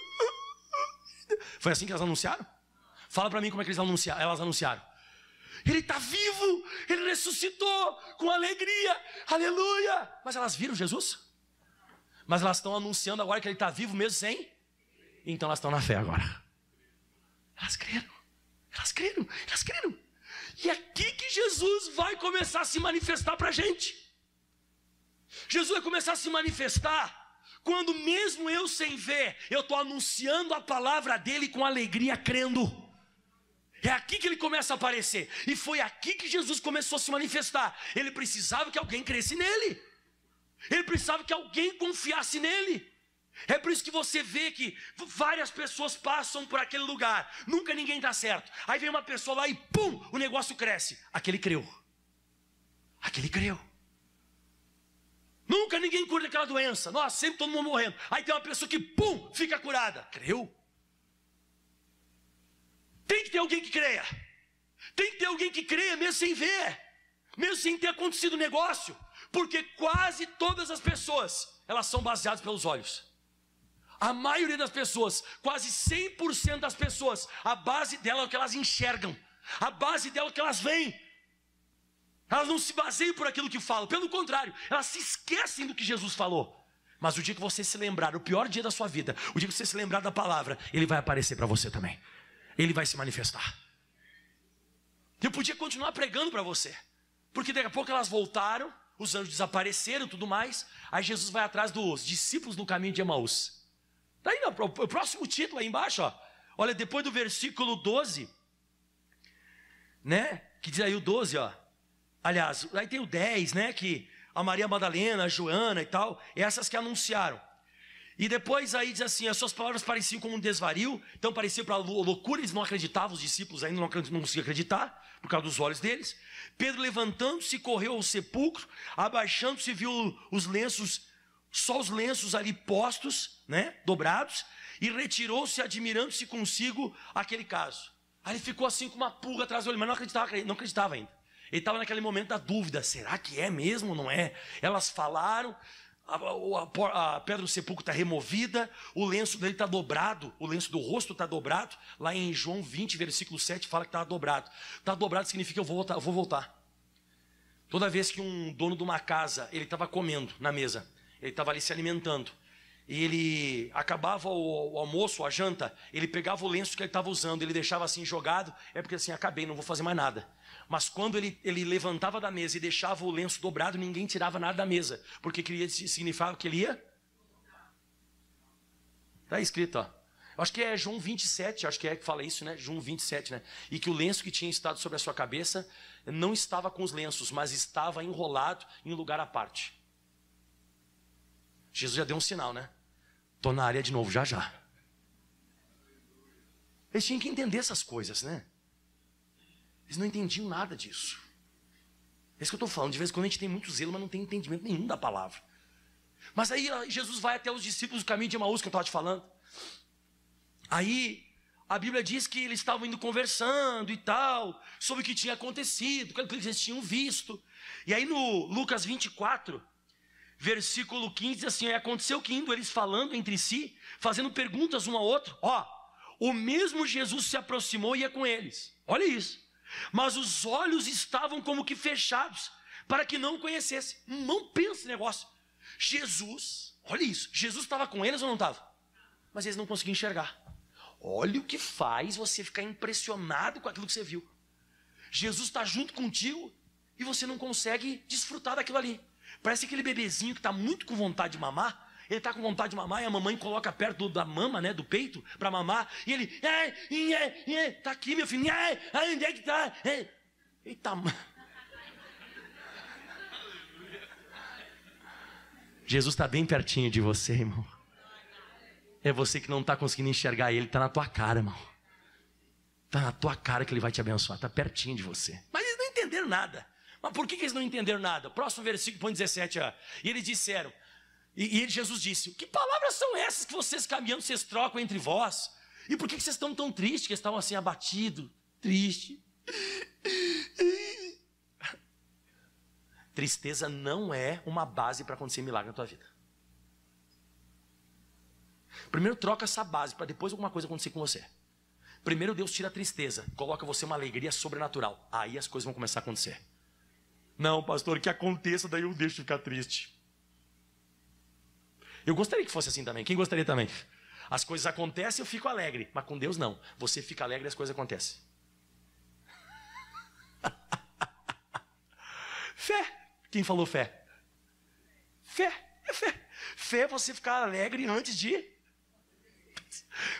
Foi assim que elas anunciaram? Fala para mim como é que elas anunciaram. Ele está vivo, ele ressuscitou com alegria, aleluia. Mas elas viram Jesus? Mas elas estão anunciando agora que ele está vivo mesmo sem? Então elas estão na fé agora. Elas creram. E é aqui que Jesus vai começar a se manifestar para a gente. Jesus vai começar a se manifestar quando mesmo eu sem ver, eu estou anunciando a palavra dele com alegria, crendo. É aqui que ele começa a aparecer. E foi aqui que Jesus começou a se manifestar. Ele precisava que alguém cresce nele. Ele precisava que alguém confiasse nele. É por isso que você vê que várias pessoas passam por aquele lugar. Nunca ninguém dá certo. Aí vem uma pessoa lá e pum, o negócio cresce. Aquele creu. Nunca ninguém cura daquela doença. Nossa, sempre todo mundo morrendo. Aí tem uma pessoa que pum, fica curada. Creu. Tem que ter alguém que creia. Tem que ter alguém que creia mesmo sem ver. mesmo sem ter acontecido o negócio, porque quase todas as pessoas, elas são baseadas pelos olhos. A maioria das pessoas, quase 100% das pessoas, a base dela é o que elas enxergam, a base dela é o que elas veem. Elas não se baseiam por aquilo que falam, pelo contrário, elas se esquecem do que Jesus falou. Mas o dia que você se lembrar, o pior dia da sua vida, o dia que você se lembrar da palavra, ele vai aparecer para você também. Ele vai se manifestar. Eu podia continuar pregando para você, porque daqui a pouco elas voltaram, os anjos desapareceram e tudo mais. Aí Jesus vai atrás dos discípulos no caminho de Emaús. Está aí, o próximo título aí embaixo, ó. Olha, depois do versículo 12, né? Que diz aí o 12, ó. Aliás, aí tem o 10, né? Que a Maria Madalena, a Joana e tal, essas que anunciaram. E depois aí diz assim, as suas palavras pareciam como um desvario, então pareciam para loucura, eles não acreditavam, os discípulos ainda não conseguiam acreditar, por causa dos olhos deles. Pedro levantando-se, correu ao sepulcro, abaixando-se, viu os lenços, só os lenços ali postos, né, dobrados, e retirou-se, admirando-se consigo aquele caso. Aí ele ficou assim com uma pulga atrás do olho, mas não acreditava ainda. Ele estava naquele momento da dúvida, será que é mesmo ou não é? Elas falaram, a pedra do sepulcro está removida, o lenço dele está dobrado, o lenço do rosto está dobrado. Lá em João 20, versículo 7, fala que está dobrado. Está dobrado significa eu vou voltar. Toda vez que um dono de uma casa, ele estava comendo na mesa, ele estava ali se alimentando, e ele acabava o almoço, a janta, ele pegava o lenço que ele estava usando, ele deixava assim jogado, é porque assim, acabei, não vou fazer mais nada. Mas quando ele levantava da mesa e deixava o lenço dobrado, ninguém tirava nada da mesa, porque significava que ele ia. Está escrito, ó. Eu acho que é João 27, acho que é que fala isso, né? João 27, né? E que o lenço que tinha estado sobre a sua cabeça não estava com os lenços, mas estava enrolado em um lugar à parte. Jesus já deu um sinal, né? Estou na área de novo, já já. Eles tinham que entender essas coisas, né? Eles não entendiam nada disso. É isso que eu estou falando. De vez em quando a gente tem muito zelo, mas não tem entendimento nenhum da palavra. Mas aí Jesus vai até os discípulos do caminho de Emaús, que eu estava te falando. Aí a Bíblia diz que eles estavam indo conversando e tal, sobre o que tinha acontecido, o que eles tinham visto. E aí no Lucas 24, versículo 15, diz assim, aconteceu que indo eles falando entre si, fazendo perguntas um ao outro, o mesmo Jesus se aproximou e ia com eles. Olha isso. Mas os olhos estavam como que fechados, para que não o conhecessem. Não pensa esse negócio. Jesus, olha isso, Jesus estava com eles ou não estava? Mas eles não conseguiam enxergar. Olha o que faz você ficar impressionado com aquilo que você viu. Jesus está junto contigo e você não consegue desfrutar daquilo ali. Parece aquele bebezinho que está muito com vontade de mamar. Ele está com vontade de mamar e a mamãe coloca perto da mama, né, do peito, para mamar. E ele, está aqui, meu filho. Onde é que está? Eita, Jesus está bem pertinho de você, irmão. É você que não está conseguindo enxergar ele, está na tua cara, irmão. Está na tua cara que ele vai te abençoar, está pertinho de você. Mas eles não entenderam nada. Mas por que eles não entenderam nada? Próximo versículo, põe 17, ó. E eles disseram, e Jesus disse, que palavras são essas que vocês caminhando, vocês trocam entre vós? E por que vocês estão tão tristes, que estavam assim abatidos, tristes? Tristeza não é uma base para acontecer milagre na tua vida. Primeiro troca essa base para depois alguma coisa acontecer com você. Primeiro Deus tira a tristeza, coloca você uma alegria sobrenatural. Aí as coisas vão começar a acontecer. Não, pastor, que aconteça, daí eu deixo de ficar triste. Eu gostaria que fosse assim também. Quem gostaria também? As coisas acontecem, eu fico alegre. Mas com Deus não. Você fica alegre e as coisas acontecem. Fé. Quem falou fé? Fé. É fé. Fé é você ficar alegre antes de...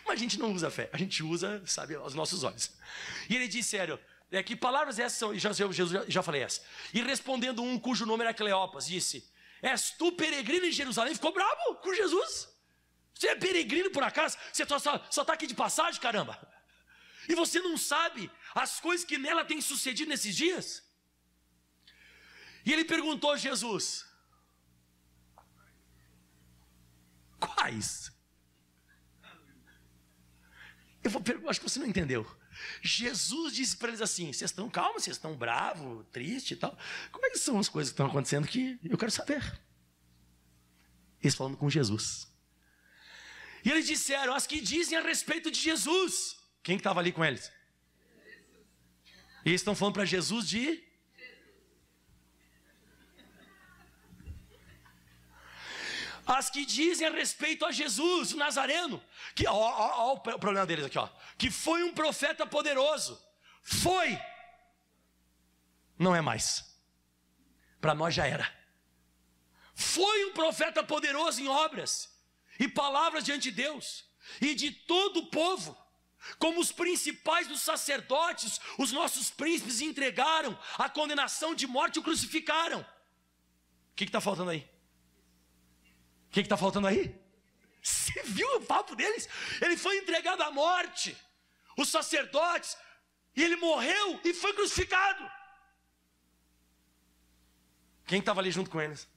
Mas a gente não usa fé. A gente usa, sabe, os nossos olhos. E ele disse, sério, que palavras essas são? Jesus já falei essa. E respondendo um cujo nome era Cleopas, disse... És tu peregrino em Jerusalém? Ficou bravo com Jesus. Você é peregrino por acaso? Você só está aqui de passagem, caramba. E você não sabe as coisas que nela têm sucedido nesses dias? E ele perguntou a Jesus. Quais? Acho que você não entendeu. Jesus disse para eles assim: vocês estão calmos, vocês estão bravos, tristes e tal. Como é que são as coisas que estão acontecendo que eu quero saber? Eles falando com Jesus. E eles disseram: as que dizem a respeito de Jesus. Quem estava ali com eles? E eles estão falando para Jesus de... As que dizem a respeito a Jesus, o Nazareno, que, ó, o problema deles aqui, ó, que foi um profeta poderoso, foi, não é mais, para nós já era, foi um profeta poderoso em obras e palavras diante de Deus e de todo o povo, como os principais dos sacerdotes, os nossos príncipes entregaram a condenação de morte e o crucificaram. O que está faltando aí? O que está faltando aí? Você viu o papo deles? Ele foi entregado à morte, os sacerdotes, e ele morreu e foi crucificado. Quem estava ali junto com eles?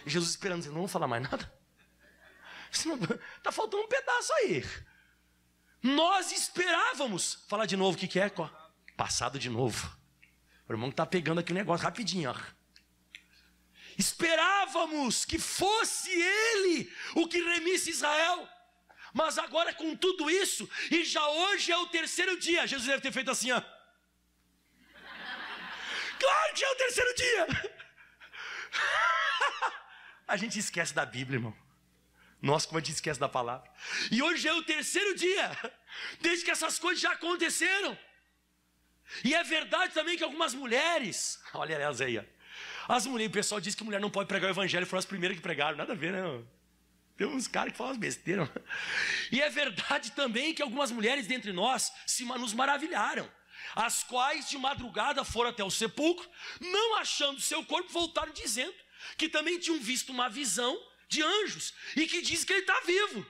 E Jesus esperando, não vão falar mais nada? Está faltando um pedaço aí. Nós esperávamos. Falar de novo, o que é? Passado de novo. O irmão está pegando aqui o negócio rapidinho, ó. Esperávamos que fosse ele o que remisse Israel, mas agora com tudo isso, e já hoje é o terceiro dia, Jesus deve ter feito assim, ó. Claro que já é o terceiro dia. A gente esquece da Bíblia, irmão. Nossa, como a gente esquece da palavra. E hoje é o terceiro dia, desde que essas coisas já aconteceram. E é verdade também que algumas mulheres, olha elas aí, ó. As mulheres, o pessoal diz que mulher não pode pregar o evangelho, foram as primeiras que pregaram, nada a ver, né? Tem uns caras que falam umas besteiras. E é verdade também que algumas mulheres dentre nós nos maravilharam, as quais de madrugada foram até o sepulcro, não achando seu corpo, voltaram dizendo que também tinham visto uma visão de anjos e que diz que ele está vivo.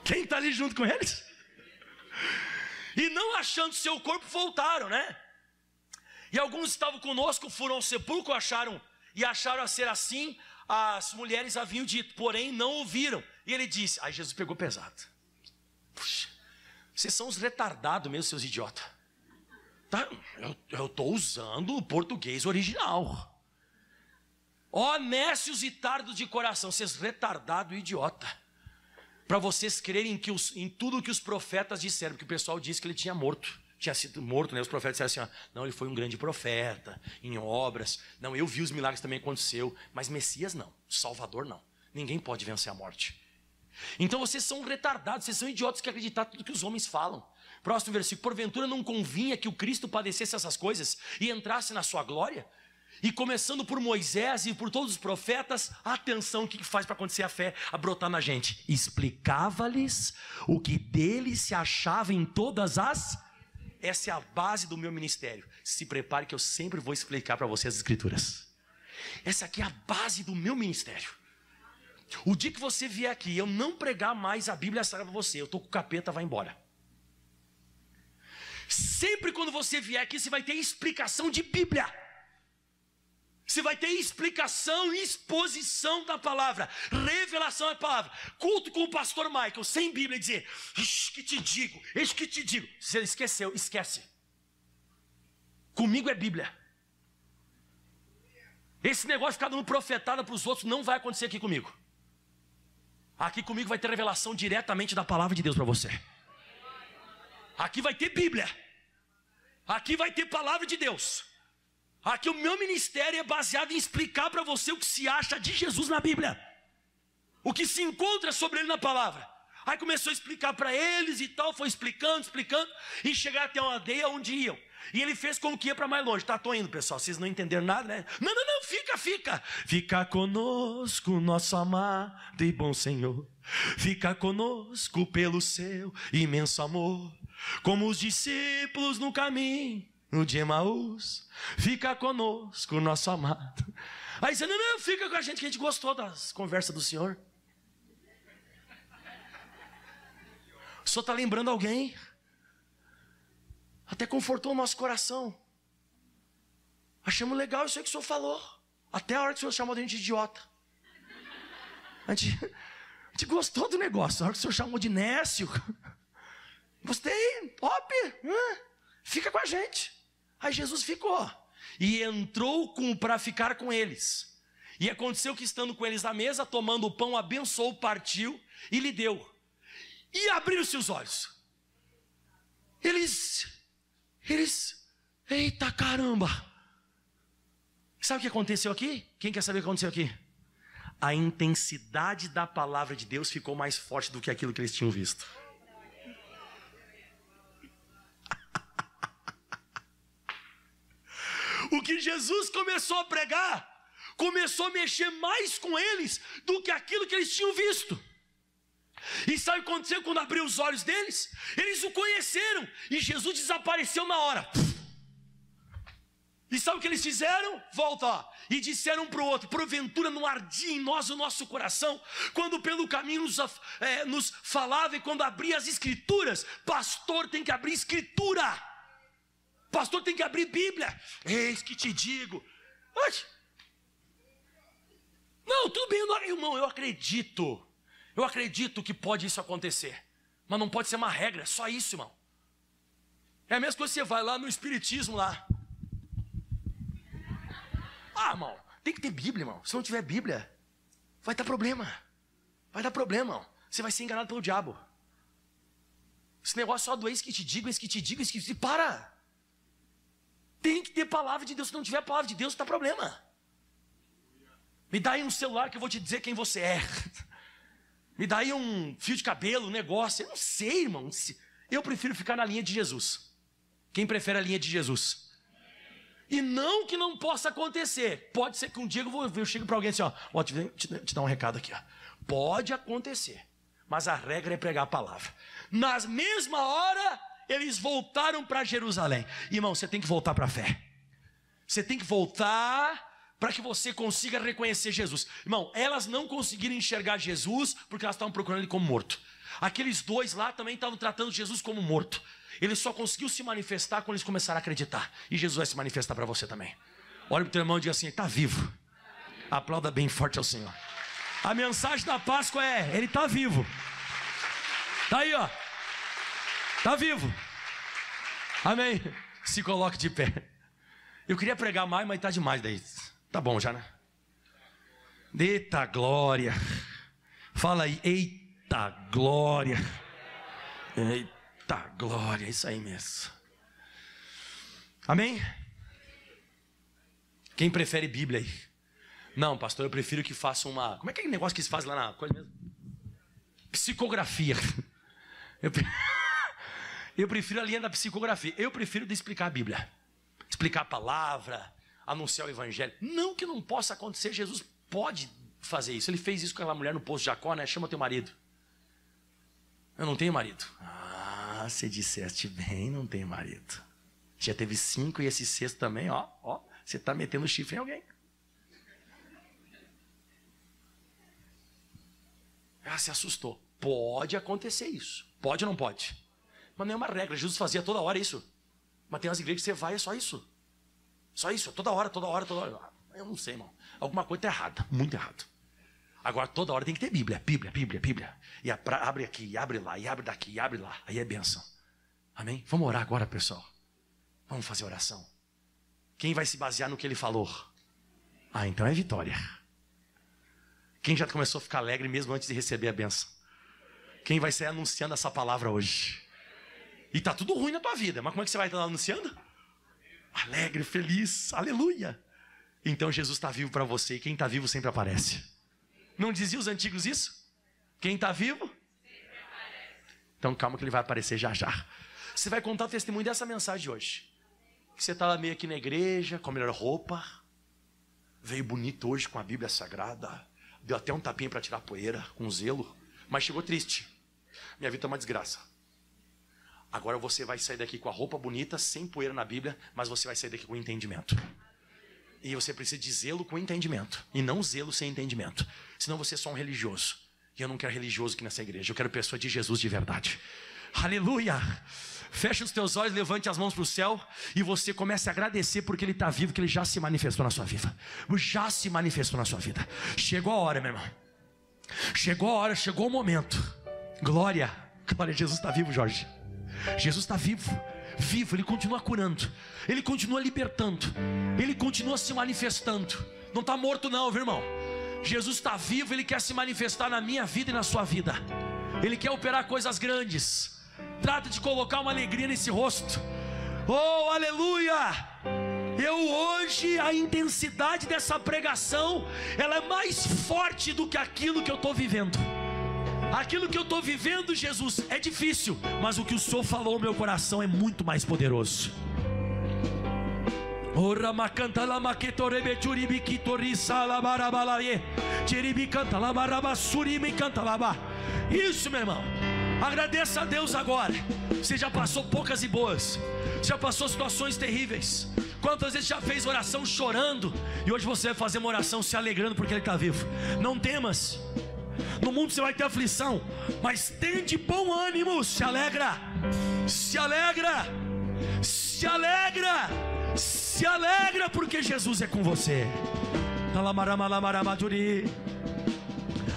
Quem está ali junto com eles? E não achando seu corpo, voltaram, né? E alguns estavam conosco, foram ao sepulcro, acharam a ser assim, as mulheres haviam dito, porém não ouviram. E ele disse, aí Jesus pegou pesado. Puxa, vocês são os retardados mesmo, seus idiotas. Tá? Eu estou usando o português original. Ó, nécios e tardos de coração, vocês retardados e idiota. Para vocês crerem em tudo que os profetas disseram, porque o pessoal disse que ele tinha sido morto, né? Os profetas disseram assim, ó, não, ele foi um grande profeta, em obras, não, eu vi os milagres também aconteceu, mas Messias não, Salvador não, ninguém pode vencer a morte. Então vocês são retardados, vocês são idiotas que acreditam em tudo que os homens falam. Próximo versículo, porventura não convinha que o Cristo padecesse essas coisas e entrasse na sua glória? E começando por Moisés e por todos os profetas, atenção, o que faz para acontecer a fé, a brotar na gente? Explicava-lhes o que dele se achava em todas as... Essa é a base do meu ministério. Se prepare que eu sempre vou explicar para você as escrituras. Essa aqui é a base do meu ministério. O dia que você vier aqui, eu não pregar mais a Bíblia Sagrada para você, eu estou com o capeta, vai embora. Sempre quando você vier aqui, você vai ter explicação de Bíblia. Você vai ter explicação e exposição da palavra, revelação da palavra. Culto com o pastor Michael, sem Bíblia, e dizer, eis que te digo, eis que te digo. Se ele esqueceu, esquece. Comigo é Bíblia. Esse negócio de ficar dando profetada para os outros não vai acontecer aqui comigo. Aqui comigo vai ter revelação diretamente da palavra de Deus para você. Aqui vai ter Bíblia. Aqui vai ter palavra de Deus. Aqui o meu ministério é baseado em explicar para você o que se acha de Jesus na Bíblia, o que se encontra sobre ele na palavra. Aí começou a explicar para eles e tal, foi explicando, e chegaram até uma aldeia onde iam. E ele fez com que ia para mais longe. Tá, tô indo, pessoal, vocês não entenderam nada, né? Não, fica. Fica conosco, nosso amado e bom Senhor. Fica conosco pelo seu imenso amor, como os discípulos no caminho de Emaús, fica conosco, nosso amado. Aí você, não, fica com a gente, que a gente gostou das conversas do Senhor. O Senhor está lembrando alguém? Até confortou o nosso coração. Achamos legal isso aí que o Senhor falou. Até a hora que o Senhor chamou a gente de idiota. A gente gente gostou do negócio. A hora que o senhor chamou de Nécio, gostei, top, fica com a gente. Aí Jesus ficou e entrou para ficar com eles. E aconteceu que, estando com eles à mesa, tomando o pão, abençoou, partiu e lhe deu. E abriram-se os olhos. Eles, eita caramba. Sabe o que aconteceu aqui? Quem quer saber o que aconteceu aqui? A intensidade da palavra de Deus ficou mais forte do que aquilo que eles tinham visto. O que Jesus começou a pregar começou a mexer mais com eles do que aquilo que eles tinham visto. E sabe o que aconteceu quando abriu os olhos deles? Eles o conheceram e Jesus desapareceu na hora. E sabe o que eles fizeram? Volta, ó. E disseram um para o outro: porventura não ardia em nós o nosso coração, quando pelo caminho nos falava, e quando abria as escrituras. Pastor tem que abrir escritura, pastor tem que abrir Bíblia. Eis que te digo. Não, tudo bem, irmão, eu acredito que pode isso acontecer, mas não pode ser uma regra, só isso, irmão. É a mesma coisa que você vai lá no espiritismo lá. Irmão, tem que ter Bíblia, irmão. Se não tiver Bíblia, vai dar problema. Vai dar problema, irmão. Você vai ser enganado pelo diabo. Esse negócio só do eis que te digo, eis que te digo, eis que te... Para. Tem que ter palavra de Deus. Se não tiver palavra de Deus, dá problema. Me dá aí um celular que eu vou te dizer quem você é. Me dá aí um fio de cabelo, um negócio. Eu não sei, irmão. Eu prefiro ficar na linha de Jesus. Quem prefere a linha de Jesus? E não que não possa acontecer. Pode ser que um dia eu chegue para alguém assim, ó, te dar um recado aqui, ó. Pode acontecer, mas a regra é pregar a palavra. Na mesma hora, eles voltaram para Jerusalém. Irmão, você tem que voltar para a fé. Você tem que voltar para que você consiga reconhecer Jesus. Irmão, elas não conseguiram enxergar Jesus porque elas estavam procurando ele como morto. Aqueles dois lá também estavam tratando Jesus como morto. Ele só conseguiu se manifestar quando eles começaram a acreditar. E Jesus vai se manifestar para você também. Olha para o teu irmão e diga assim: ele está vivo. Aplauda bem forte ao Senhor. A mensagem da Páscoa é: ele está vivo. Está aí, ó. Está vivo. Amém. Se coloque de pé. Eu queria pregar mais, mas está demais daí. Tá bom já, né? Eita glória. Fala aí: eita glória. Eita glória, é isso aí mesmo. Amém? Quem prefere Bíblia aí? Não, pastor, eu prefiro que faça uma... Como é que é o negócio que se faz lá na coisa mesmo? Psicografia. Eu prefiro a linha da psicografia. Eu prefiro de explicar a Bíblia. Explicar a palavra, anunciar o evangelho. Não que não possa acontecer, Jesus pode fazer isso. Ele fez isso com aquela mulher no poço de Jacó, né? Chama teu marido. Eu não tenho marido. Você disseste bem, não tenho marido. Já teve 5 e esse 6º também, ó. Você está metendo chifre em alguém. Ela se assustou. Pode acontecer isso. Pode ou não pode? Mas não é uma regra. Jesus fazia toda hora isso. Mas tem umas igrejas que você vai, é só isso. Só isso, toda hora. Eu não sei, irmão. Alguma coisa está errada, muito errado. Agora toda hora tem que ter Bíblia. E abre aqui, abre lá, e abre daqui, e abre lá. Aí é bênção. Amém? Vamos orar agora, pessoal. Vamos fazer oração. Quem vai se basear no que ele falou? Então é vitória. Quem já começou a ficar alegre mesmo antes de receber a bênção? Quem vai sair anunciando essa palavra hoje? E tá tudo ruim na tua vida, mas como é que você vai estar anunciando? Alegre, feliz, aleluia. Então Jesus está vivo para você, e quem está vivo sempre aparece. Não diziam os antigos isso? Quem está vivo? Então calma que ele vai aparecer já já. Você vai contar o testemunho dessa mensagem de hoje. Que você estava meio aqui na igreja, com a melhor roupa, veio bonito hoje com a Bíblia Sagrada, deu até um tapinha para tirar poeira, com zelo, mas chegou triste. Minha vida é uma desgraça. Agora você vai sair daqui com a roupa bonita, sem poeira na Bíblia, mas você vai sair daqui com entendimento. E você precisa de zelo com entendimento, e não zelo sem entendimento. Senão você é só um religioso. E eu não quero religioso aqui nessa igreja, eu quero pessoa de Jesus de verdade. Aleluia! Feche os teus olhos, levante as mãos para o céu e você comece a agradecer porque Ele está vivo, que Ele já se manifestou na sua vida. Já se manifestou na sua vida. Chegou a hora, meu irmão. Chegou a hora, chegou o momento. Glória, glória, Jesus está vivo, Jorge. Jesus está vivo, vivo, Ele continua curando, Ele continua libertando, Ele continua se manifestando. Não está morto não, viu, irmão? Jesus está vivo, Ele quer se manifestar na minha vida e na sua vida. Ele quer operar coisas grandes. Trata de colocar uma alegria nesse rosto. Oh, aleluia! Hoje a intensidade dessa pregação, ela é mais forte do que aquilo que eu estou vivendo. Aquilo que eu estou vivendo, Jesus, é difícil, mas o que o Senhor falou no meu coração é muito mais poderoso. Isso, meu irmão. Agradeça a Deus agora. Você já passou poucas e boas, já passou situações terríveis. Quantas vezes já fez oração chorando, e hoje você vai fazer uma oração se alegrando porque Ele está vivo. Não temas. No mundo você vai ter aflição, mas tem de bom ânimo. Se alegra, se alegra, se alegra, se alegra, porque Jesus é com você.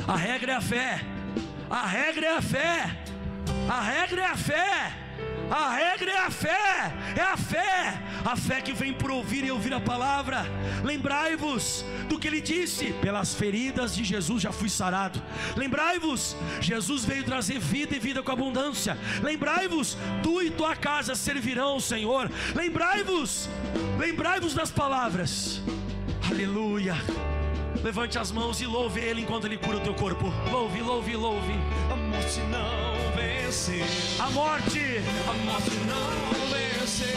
A regra é a fé. A regra é a fé. A regra é a fé. A regra é a fé. É a fé. A fé que vem por ouvir e ouvir a palavra. Lembrai-vos do que Ele disse: pelas feridas de Jesus já fui sarado. Lembrai-vos, Jesus veio trazer vida e vida com abundância. Lembrai-vos, tu e tua casa servirão ao Senhor. Lembrai-vos das palavras. Aleluia. Levante as mãos e louve Ele enquanto Ele cura o teu corpo. Louve, louve, louve. A morte não venceu. A morte não venceu.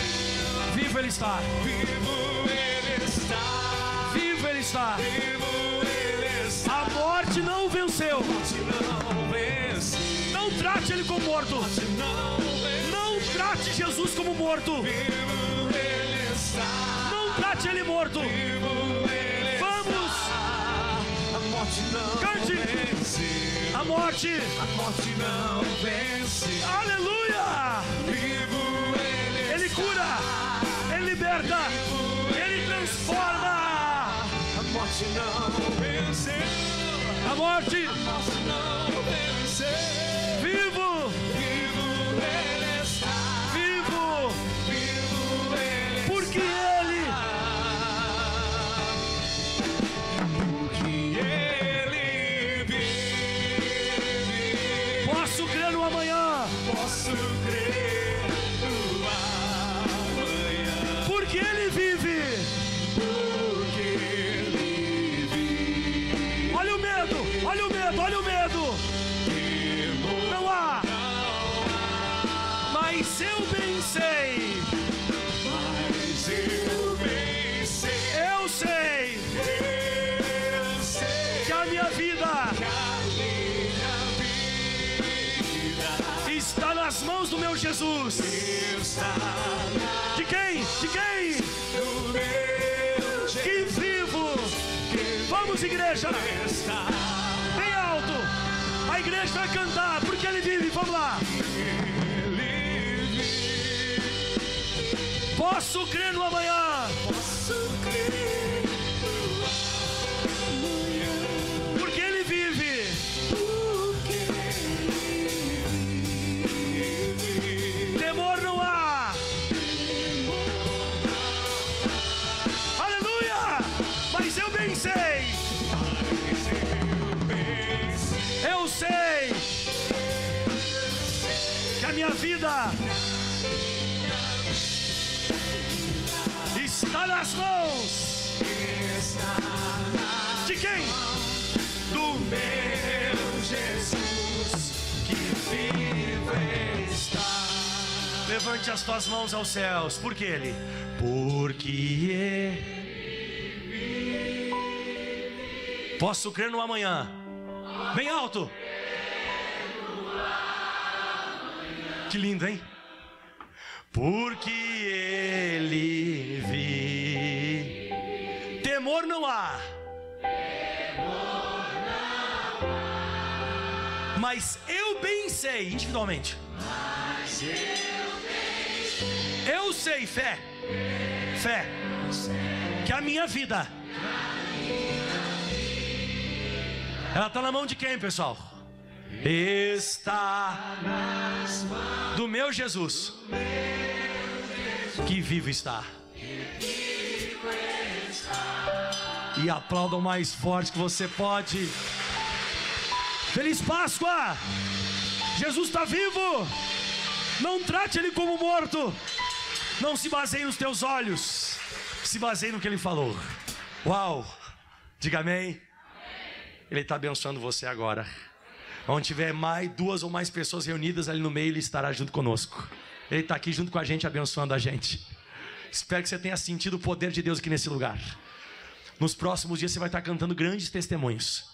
Vivo Ele está. Vivo Ele está. Vivo Ele está. Vivo Ele está. A morte não venceu. A morte não venceu. Não trate Ele como morto. Não trate Jesus como morto. Vivo Ele está. Não trate Ele morto. Cante. A morte não vence. Aleluia. Vivo Ele cura, Ele liberta, Ele transforma. A morte não venceu. A morte não venceu. Vivo Ele está. Vivo Ele porque Ele posso crer no amanhã. Posso crer no amanhã. Porque Ele vive. Porque Ele vive. Olha o medo, olha o medo, olha o medo. Não há. Mas eu bem sei. Mas eu bem sei. Eu sei que a minha vida está nas mãos do meu Jesus. De quem? De quem? Que vivo. Vamos, igreja. Bem alto. A igreja vai cantar porque Ele vive. Vamos lá. Posso crer no amanhã. Porque Ele vive. Temor não há. Aleluia. Mas eu bem sei. Eu sei que a minha vida está nas mãos. De quem? Do meu Jesus que vive está. Levante as tuas mãos aos céus. Por que Ele? Porque Ele. Posso crer no amanhã. Bem alto. Que lindo, hein? Porque Ele vive. Temor não há. Mas eu bem sei, individualmente. Eu sei, fé, que a minha vida Ela está na mão de quem, pessoal? Está do meu Jesus, que vivo está. E aplaudam mais forte que você pode. Feliz Páscoa! Jesus está vivo. Não trate ele como morto. Não se baseie nos teus olhos, se baseie no que ele falou. Uau! Diga amém. Ele está abençoando você agora. Onde tiver mais 2 ou mais pessoas reunidas ali no meio, ele estará junto conosco. Ele está aqui junto com a gente, abençoando a gente. Espero que você tenha sentido o poder de Deus aqui nesse lugar. Nos próximos dias você vai estar cantando grandes testemunhos.